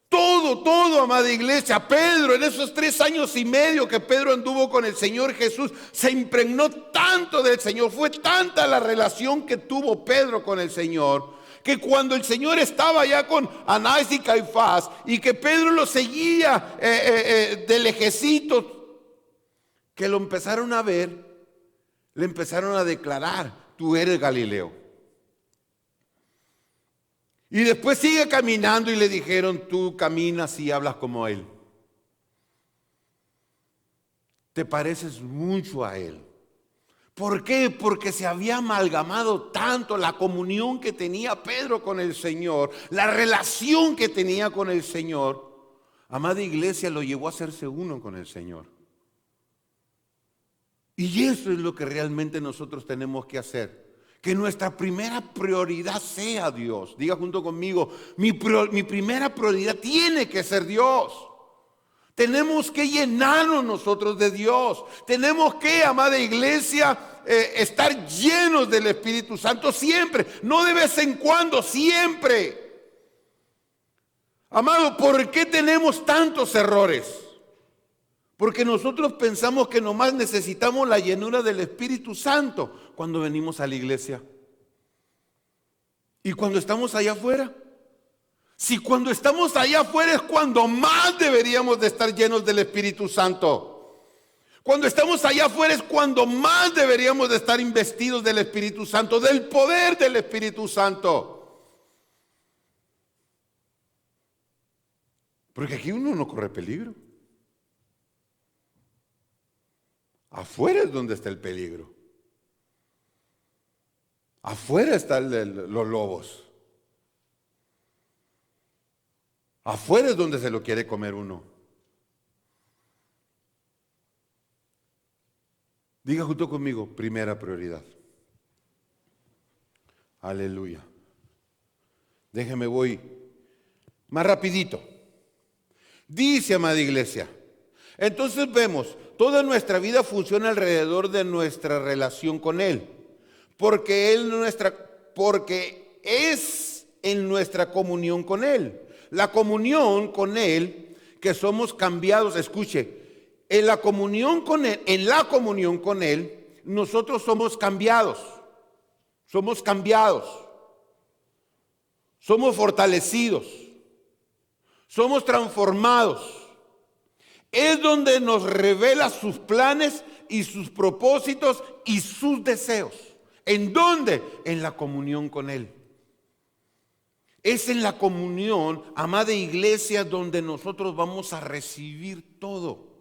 Todo, amada iglesia. Pedro, en esos 3 años y medio que Pedro anduvo con el Señor Jesús, se impregnó tanto del Señor. Fue tanta la relación que tuvo Pedro con el Señor, que cuando el Señor estaba ya con Anás y Caifás y que Pedro lo seguía de lejecitos, que lo empezaron a ver, le empezaron a declarar, tú eres Galileo. Y después sigue caminando y le dijeron, tú caminas y hablas como Él. Te pareces mucho a Él. ¿Por qué? Porque se había amalgamado tanto la comunión que tenía Pedro con el Señor, la relación que tenía con el Señor. Amada iglesia, lo llevó a hacerse uno con el Señor. Y eso es lo que realmente nosotros tenemos que hacer. Que nuestra primera prioridad sea Dios. Diga junto conmigo, mi primera prioridad tiene que ser Dios. Tenemos que llenarnos nosotros de Dios. Tenemos que, amada iglesia, estar llenos del Espíritu Santo siempre, no de vez en cuando, siempre. Amado, ¿por qué tenemos tantos errores? Porque nosotros pensamos que nomás necesitamos la llenura del Espíritu Santo cuando venimos a la iglesia. ¿Y cuando estamos allá afuera? Si cuando estamos allá afuera es cuando más deberíamos de estar llenos del Espíritu Santo. Cuando estamos allá afuera es cuando más deberíamos de estar investidos del Espíritu Santo, del poder del Espíritu Santo. Porque aquí uno no corre peligro. Afuera es donde está el peligro. Afuera están los lobos. Afuera es donde se lo quiere comer uno. Diga junto conmigo, primera prioridad. Aleluya. Déjeme voy más rapidito. Dice, amada iglesia, entonces vemos, toda nuestra vida funciona alrededor de nuestra relación con Él. Porque es en nuestra comunión con Él. La comunión con Él, que somos cambiados, escuche, en la comunión con Él, nosotros somos cambiados, somos fortalecidos, somos transformados. Es donde nos revela sus planes y sus propósitos y sus deseos. ¿En dónde? En la comunión con Él. Es en la comunión, amada iglesia, donde nosotros vamos a recibir todo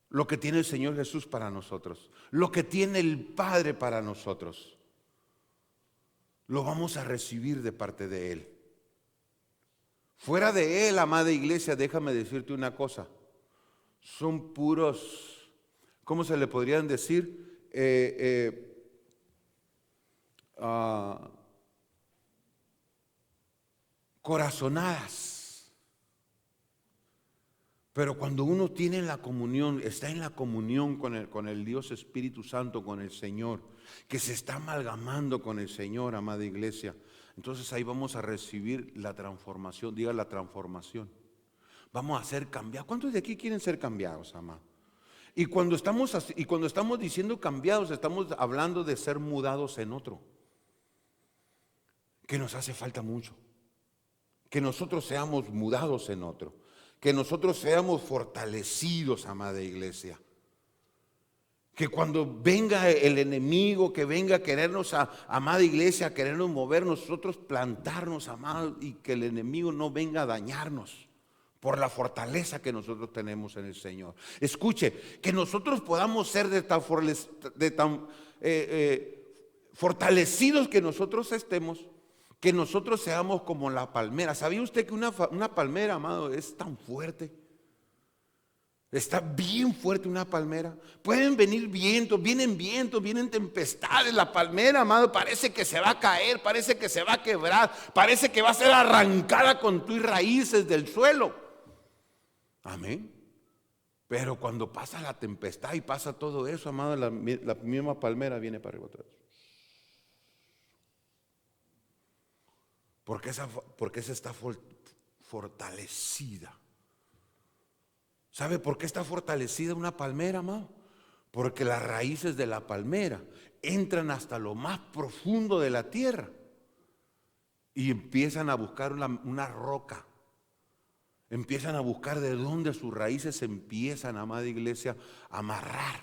lo que tiene el Señor Jesús para nosotros, lo que tiene el Padre para nosotros. Lo vamos a recibir de parte de Él. Fuera de Él, amada iglesia, déjame decirte una cosa. Son puros, ¿cómo se le podrían decir? Corazonadas. Pero cuando uno tiene la comunión, está en la comunión con el Dios Espíritu Santo, con el Señor, que se está amalgamando con el Señor, amada iglesia, entonces ahí vamos a recibir la transformación. Diga la transformación. Vamos a ser cambiados. ¿Cuántos de aquí quieren ser cambiados, amado? Y cuando estamos diciendo cambiados, estamos hablando de ser mudados en otro, que nos hace falta mucho. Que nosotros seamos mudados en otro, que nosotros seamos fortalecidos, amada iglesia. Que cuando venga el enemigo, que venga a querernos, amada iglesia, a querernos mover, nosotros plantarnos, amado, y que el enemigo no venga a dañarnos por la fortaleza que nosotros tenemos en el Señor. Escuche, que nosotros podamos ser de tan fortalecidos que nosotros estemos, que nosotros seamos como la palmera. ¿Sabía usted que una palmera, amado, es tan fuerte? Está bien fuerte una palmera. Pueden venir vientos, vienen tempestades. La palmera, amado, parece que se va a caer, parece que se va a quebrar, parece que va a ser arrancada con tus raíces del suelo. Amén. Pero cuando pasa la tempestad y pasa todo eso, amado, la misma palmera viene para arriba otra vez. Porque esa está fortalecida. ¿Sabe por qué está fortalecida una palmera, amado? Porque las raíces de la palmera entran hasta lo más profundo de la tierra y empiezan a buscar una roca. Empiezan a buscar de dónde sus raíces se empiezan, amada iglesia, a amarrar.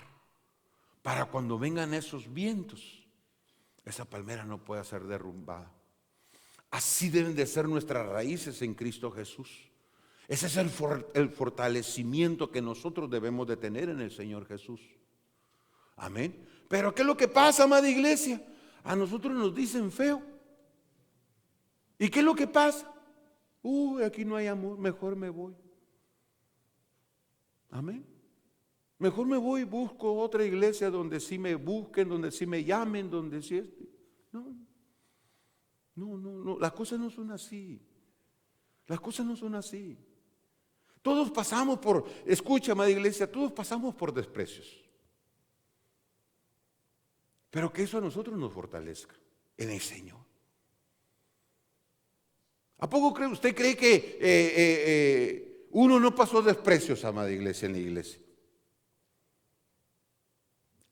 Para cuando vengan esos vientos, esa palmera no pueda ser derrumbada. Así deben de ser nuestras raíces en Cristo Jesús. Ese es el fortalecimiento que nosotros debemos de tener en el Señor Jesús. Amén. Pero ¿qué es lo que pasa, amada iglesia? A nosotros nos dicen feo. ¿Y qué es lo que pasa? Aquí no hay amor, mejor me voy. Amén. Mejor me voy y busco otra iglesia donde sí me busquen, donde sí me llamen, donde sí No, las cosas no son así. Las cosas no son así. Todos pasamos escucha, amada iglesia, todos pasamos por desprecios. Pero que eso a nosotros nos fortalezca en el Señor. ¿A poco usted cree que uno no pasó desprecios, amada iglesia, en la iglesia?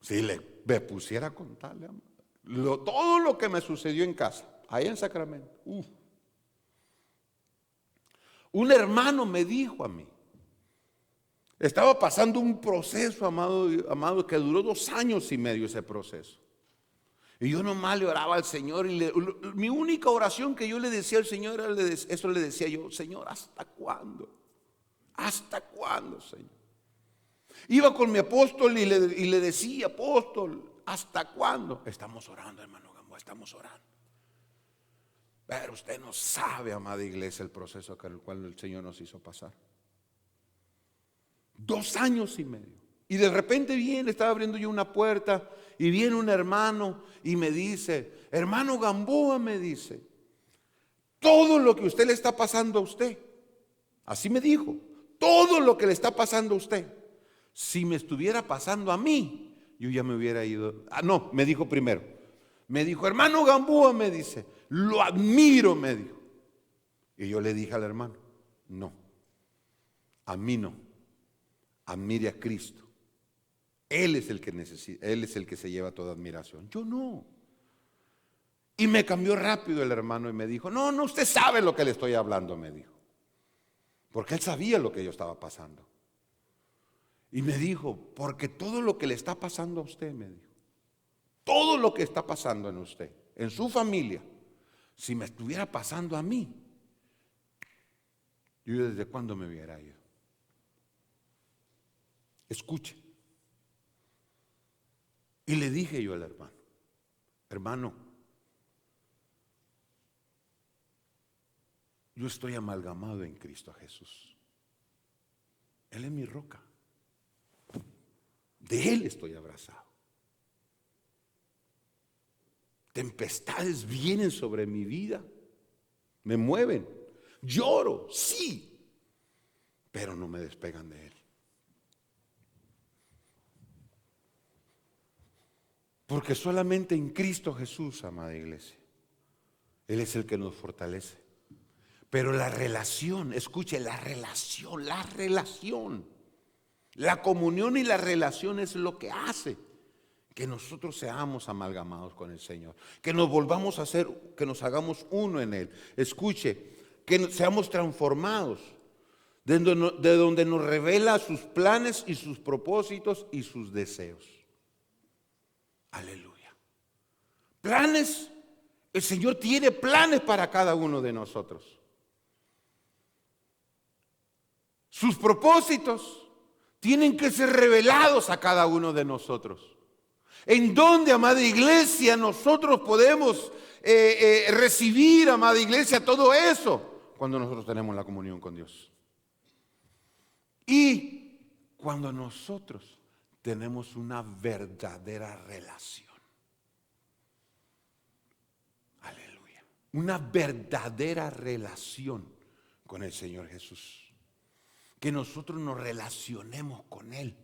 Si me pusiera a contarle, todo lo que me sucedió en casa, allá en Sacramento. Un hermano me dijo a mí, estaba pasando un proceso, amado, que duró 2 años y medio ese proceso. Y yo nomás le oraba al Señor y mi única oración que yo le decía al Señor, eso le decía yo: Señor, ¿hasta cuándo? ¿Hasta cuándo, Señor? Iba con mi apóstol y le decía: apóstol, ¿hasta cuándo? Estamos orando, hermano Gamboa, estamos orando. Pero usted no sabe, amada iglesia, el proceso por el cual el Señor nos hizo pasar. 2 años y medio. Y de repente estaba abriendo yo una puerta y viene un hermano y me dice: hermano Gamboa, me dice, todo lo que usted le está pasando a usted, así me dijo, todo lo que le está pasando a usted, si me estuviera pasando a mí, yo ya me hubiera ido. No, me dijo primero, me dijo: hermano Gamboa, me dice, lo admiro, me dijo. Y yo le dije al hermano: no, a mí no, admire a Cristo. Él es el que necesita, Él es el que se lleva toda admiración, yo no. Y me cambió rápido el hermano y me dijo: no, usted sabe lo que le estoy hablando, me dijo. Porque él sabía lo que yo estaba pasando. Y me dijo: porque todo lo que le está pasando a usted, me dijo, todo lo que está pasando en usted, en su familia, si me estuviera pasando a mí, yo desde cuándo me hubiera ido. Escuche. Y le dije yo al hermano: hermano, yo estoy amalgamado en Cristo Jesús. Él es mi roca. De Él estoy abrazado. Tempestades vienen sobre mi vida, me mueven, lloro, sí, pero no me despegan de Él. Porque solamente en Cristo Jesús, amada iglesia, Él es el que nos fortalece. Pero la relación, escuche, la comunión y la relación es lo que hace que nosotros seamos amalgamados con el Señor, que nos volvamos a ser, que nos hagamos uno en Él. Escuche, que seamos transformados, de donde nos revela sus planes y sus propósitos y sus deseos. Aleluya. Planes, el Señor tiene planes para cada uno de nosotros. Sus propósitos tienen que ser revelados a cada uno de nosotros. ¿En dónde, amada iglesia, nosotros podemos recibir, amada iglesia, todo eso? Cuando nosotros tenemos la comunión con Dios. Y cuando nosotros tenemos una verdadera relación. Aleluya. Una verdadera relación con el Señor Jesús. Que nosotros nos relacionemos con Él.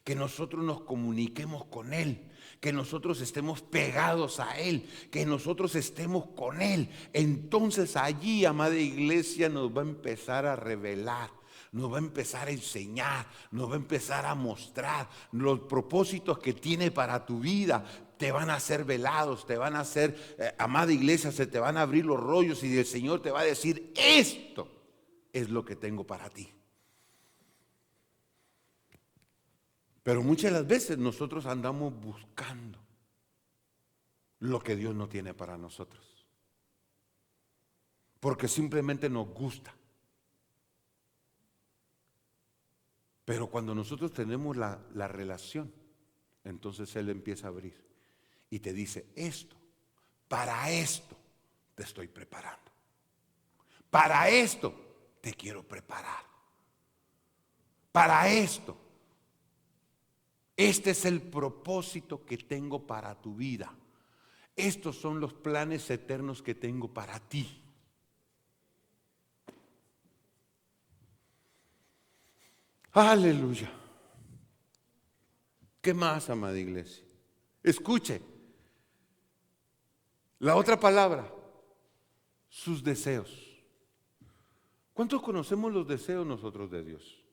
Que nosotros nos comuniquemos con Él. Que nosotros estemos pegados a Él. Que nosotros estemos con Él. Entonces allí, amada iglesia, nos va a empezar a revelar. Nos va a empezar a enseñar, nos va a empezar a mostrar los propósitos que tiene para tu vida. Te van a ser velados, te van a hacer, amada iglesia, se te van a abrir los rollos y el Señor te va a decir: esto es lo que tengo para ti. Pero muchas de las veces nosotros andamos buscando lo que Dios no tiene para nosotros, porque simplemente nos gusta. Pero cuando nosotros tenemos la relación, entonces Él empieza a abrir y te dice: para esto te estoy preparando. Para esto te quiero preparar. Para esto. Este es el propósito que tengo para tu vida. Estos son los planes eternos que tengo para ti. Aleluya. ¿Qué más, amada iglesia? Escuche. La otra palabra, sus deseos. ¿Cuántos conocemos los deseos nosotros de Dios?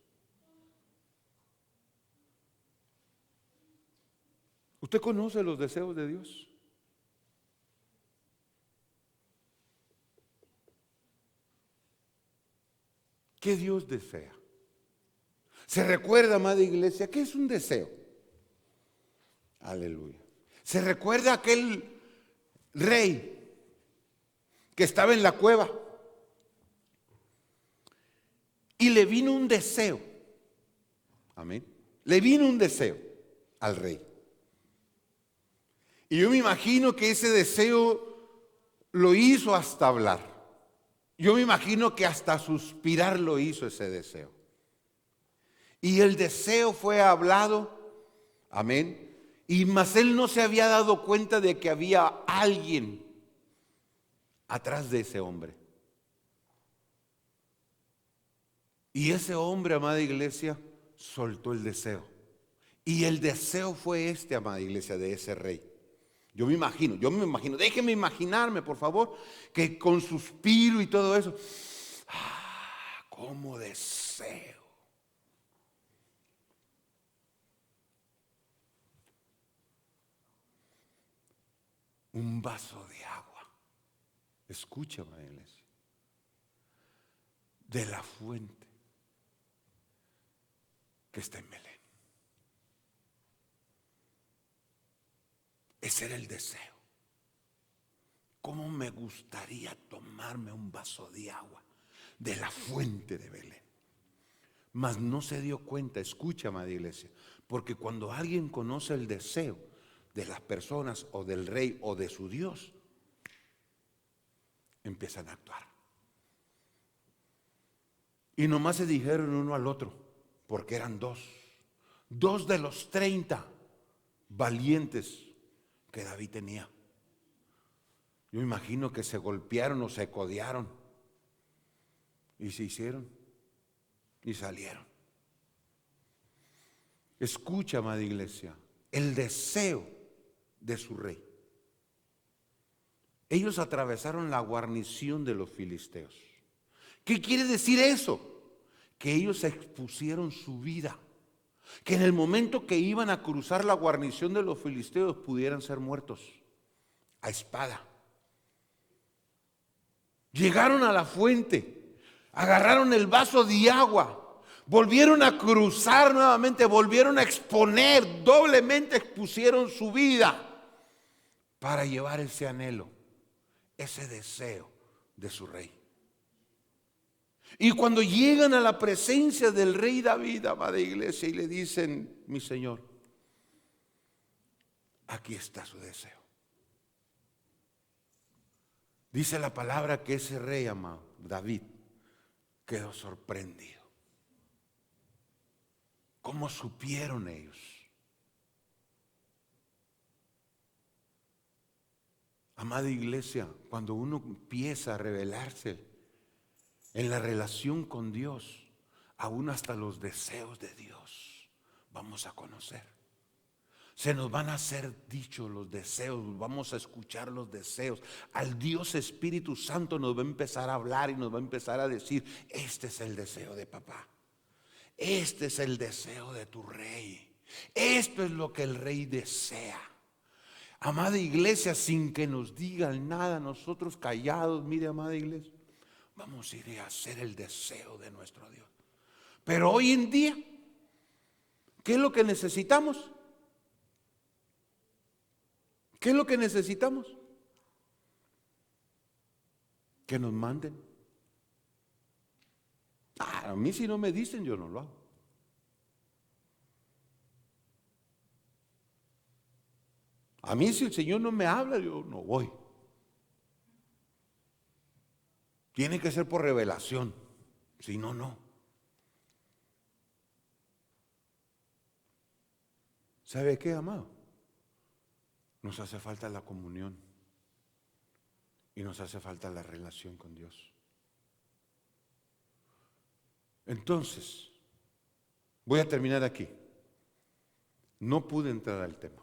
¿Usted conoce los deseos de Dios? ¿Qué Dios desea? ¿Se recuerda, amada iglesia, qué es un deseo? Aleluya. ¿Se recuerda aquel rey que estaba en la cueva y le vino un deseo? Amén. Le vino un deseo al rey. Y yo me imagino que ese deseo lo hizo hasta hablar. Yo me imagino que hasta suspirar lo hizo ese deseo. Y el deseo fue hablado, amén. Y mas él no se había dado cuenta de que había alguien atrás de ese hombre. Y ese hombre, amada iglesia, soltó el deseo. Y el deseo fue este, amada iglesia, de ese rey. Yo me imagino, déjeme imaginarme, por favor, que con suspiro y todo eso, cómo deseo un vaso de agua. Escucha, amada iglesia, de la fuente que está en Belén. Ese era el deseo. ¿Cómo me gustaría tomarme un vaso de agua de la fuente de Belén? Mas no se dio cuenta, escucha, amada iglesia, porque cuando alguien conoce el deseo de las personas o del rey o de su Dios, empiezan a actuar. Y nomás se dijeron uno al otro, porque eran dos de los 30 valientes que David tenía. Yo imagino que se golpearon o se codearon y se hicieron y salieron. Escucha, amada iglesia, el deseo de su rey. Ellos atravesaron la guarnición de los filisteos. ¿Qué quiere decir eso? Que ellos expusieron su vida. Que en el momento que iban a cruzar la guarnición de los filisteos pudieran ser muertos a espada. Llegaron a la fuente, agarraron el vaso de agua, volvieron a cruzar nuevamente, volvieron a exponer, doblemente expusieron su vida para llevar ese anhelo, ese deseo de su rey. Y cuando llegan a la presencia del rey David, amada iglesia, y le dicen: mi señor, aquí está su deseo. Dice la palabra que ese rey, amado David, quedó sorprendido. ¿Cómo supieron ellos? Amada iglesia, cuando uno empieza a revelarse en la relación con Dios, aún hasta los deseos de Dios vamos a conocer. Se nos van a hacer dichos los deseos, vamos a escuchar los deseos. Al Dios Espíritu Santo nos va a empezar a hablar y nos va a empezar a decir: este es el deseo de papá, este es el deseo de tu rey, esto es lo que el rey desea. Amada iglesia, sin que nos digan nada, nosotros callados, mire, amada iglesia, vamos a ir a hacer el deseo de nuestro Dios. Pero hoy en día, ¿qué es lo que necesitamos? ¿Qué es lo que necesitamos? Que nos manden. A mí si no me dicen, yo no lo hago. A mí si el Señor no me habla, yo no voy. Tiene que ser por revelación, si no, no. ¿Sabe qué, amado? Nos hace falta la comunión y nos hace falta la relación con Dios. Entonces, voy a terminar aquí. No pude entrar al tema.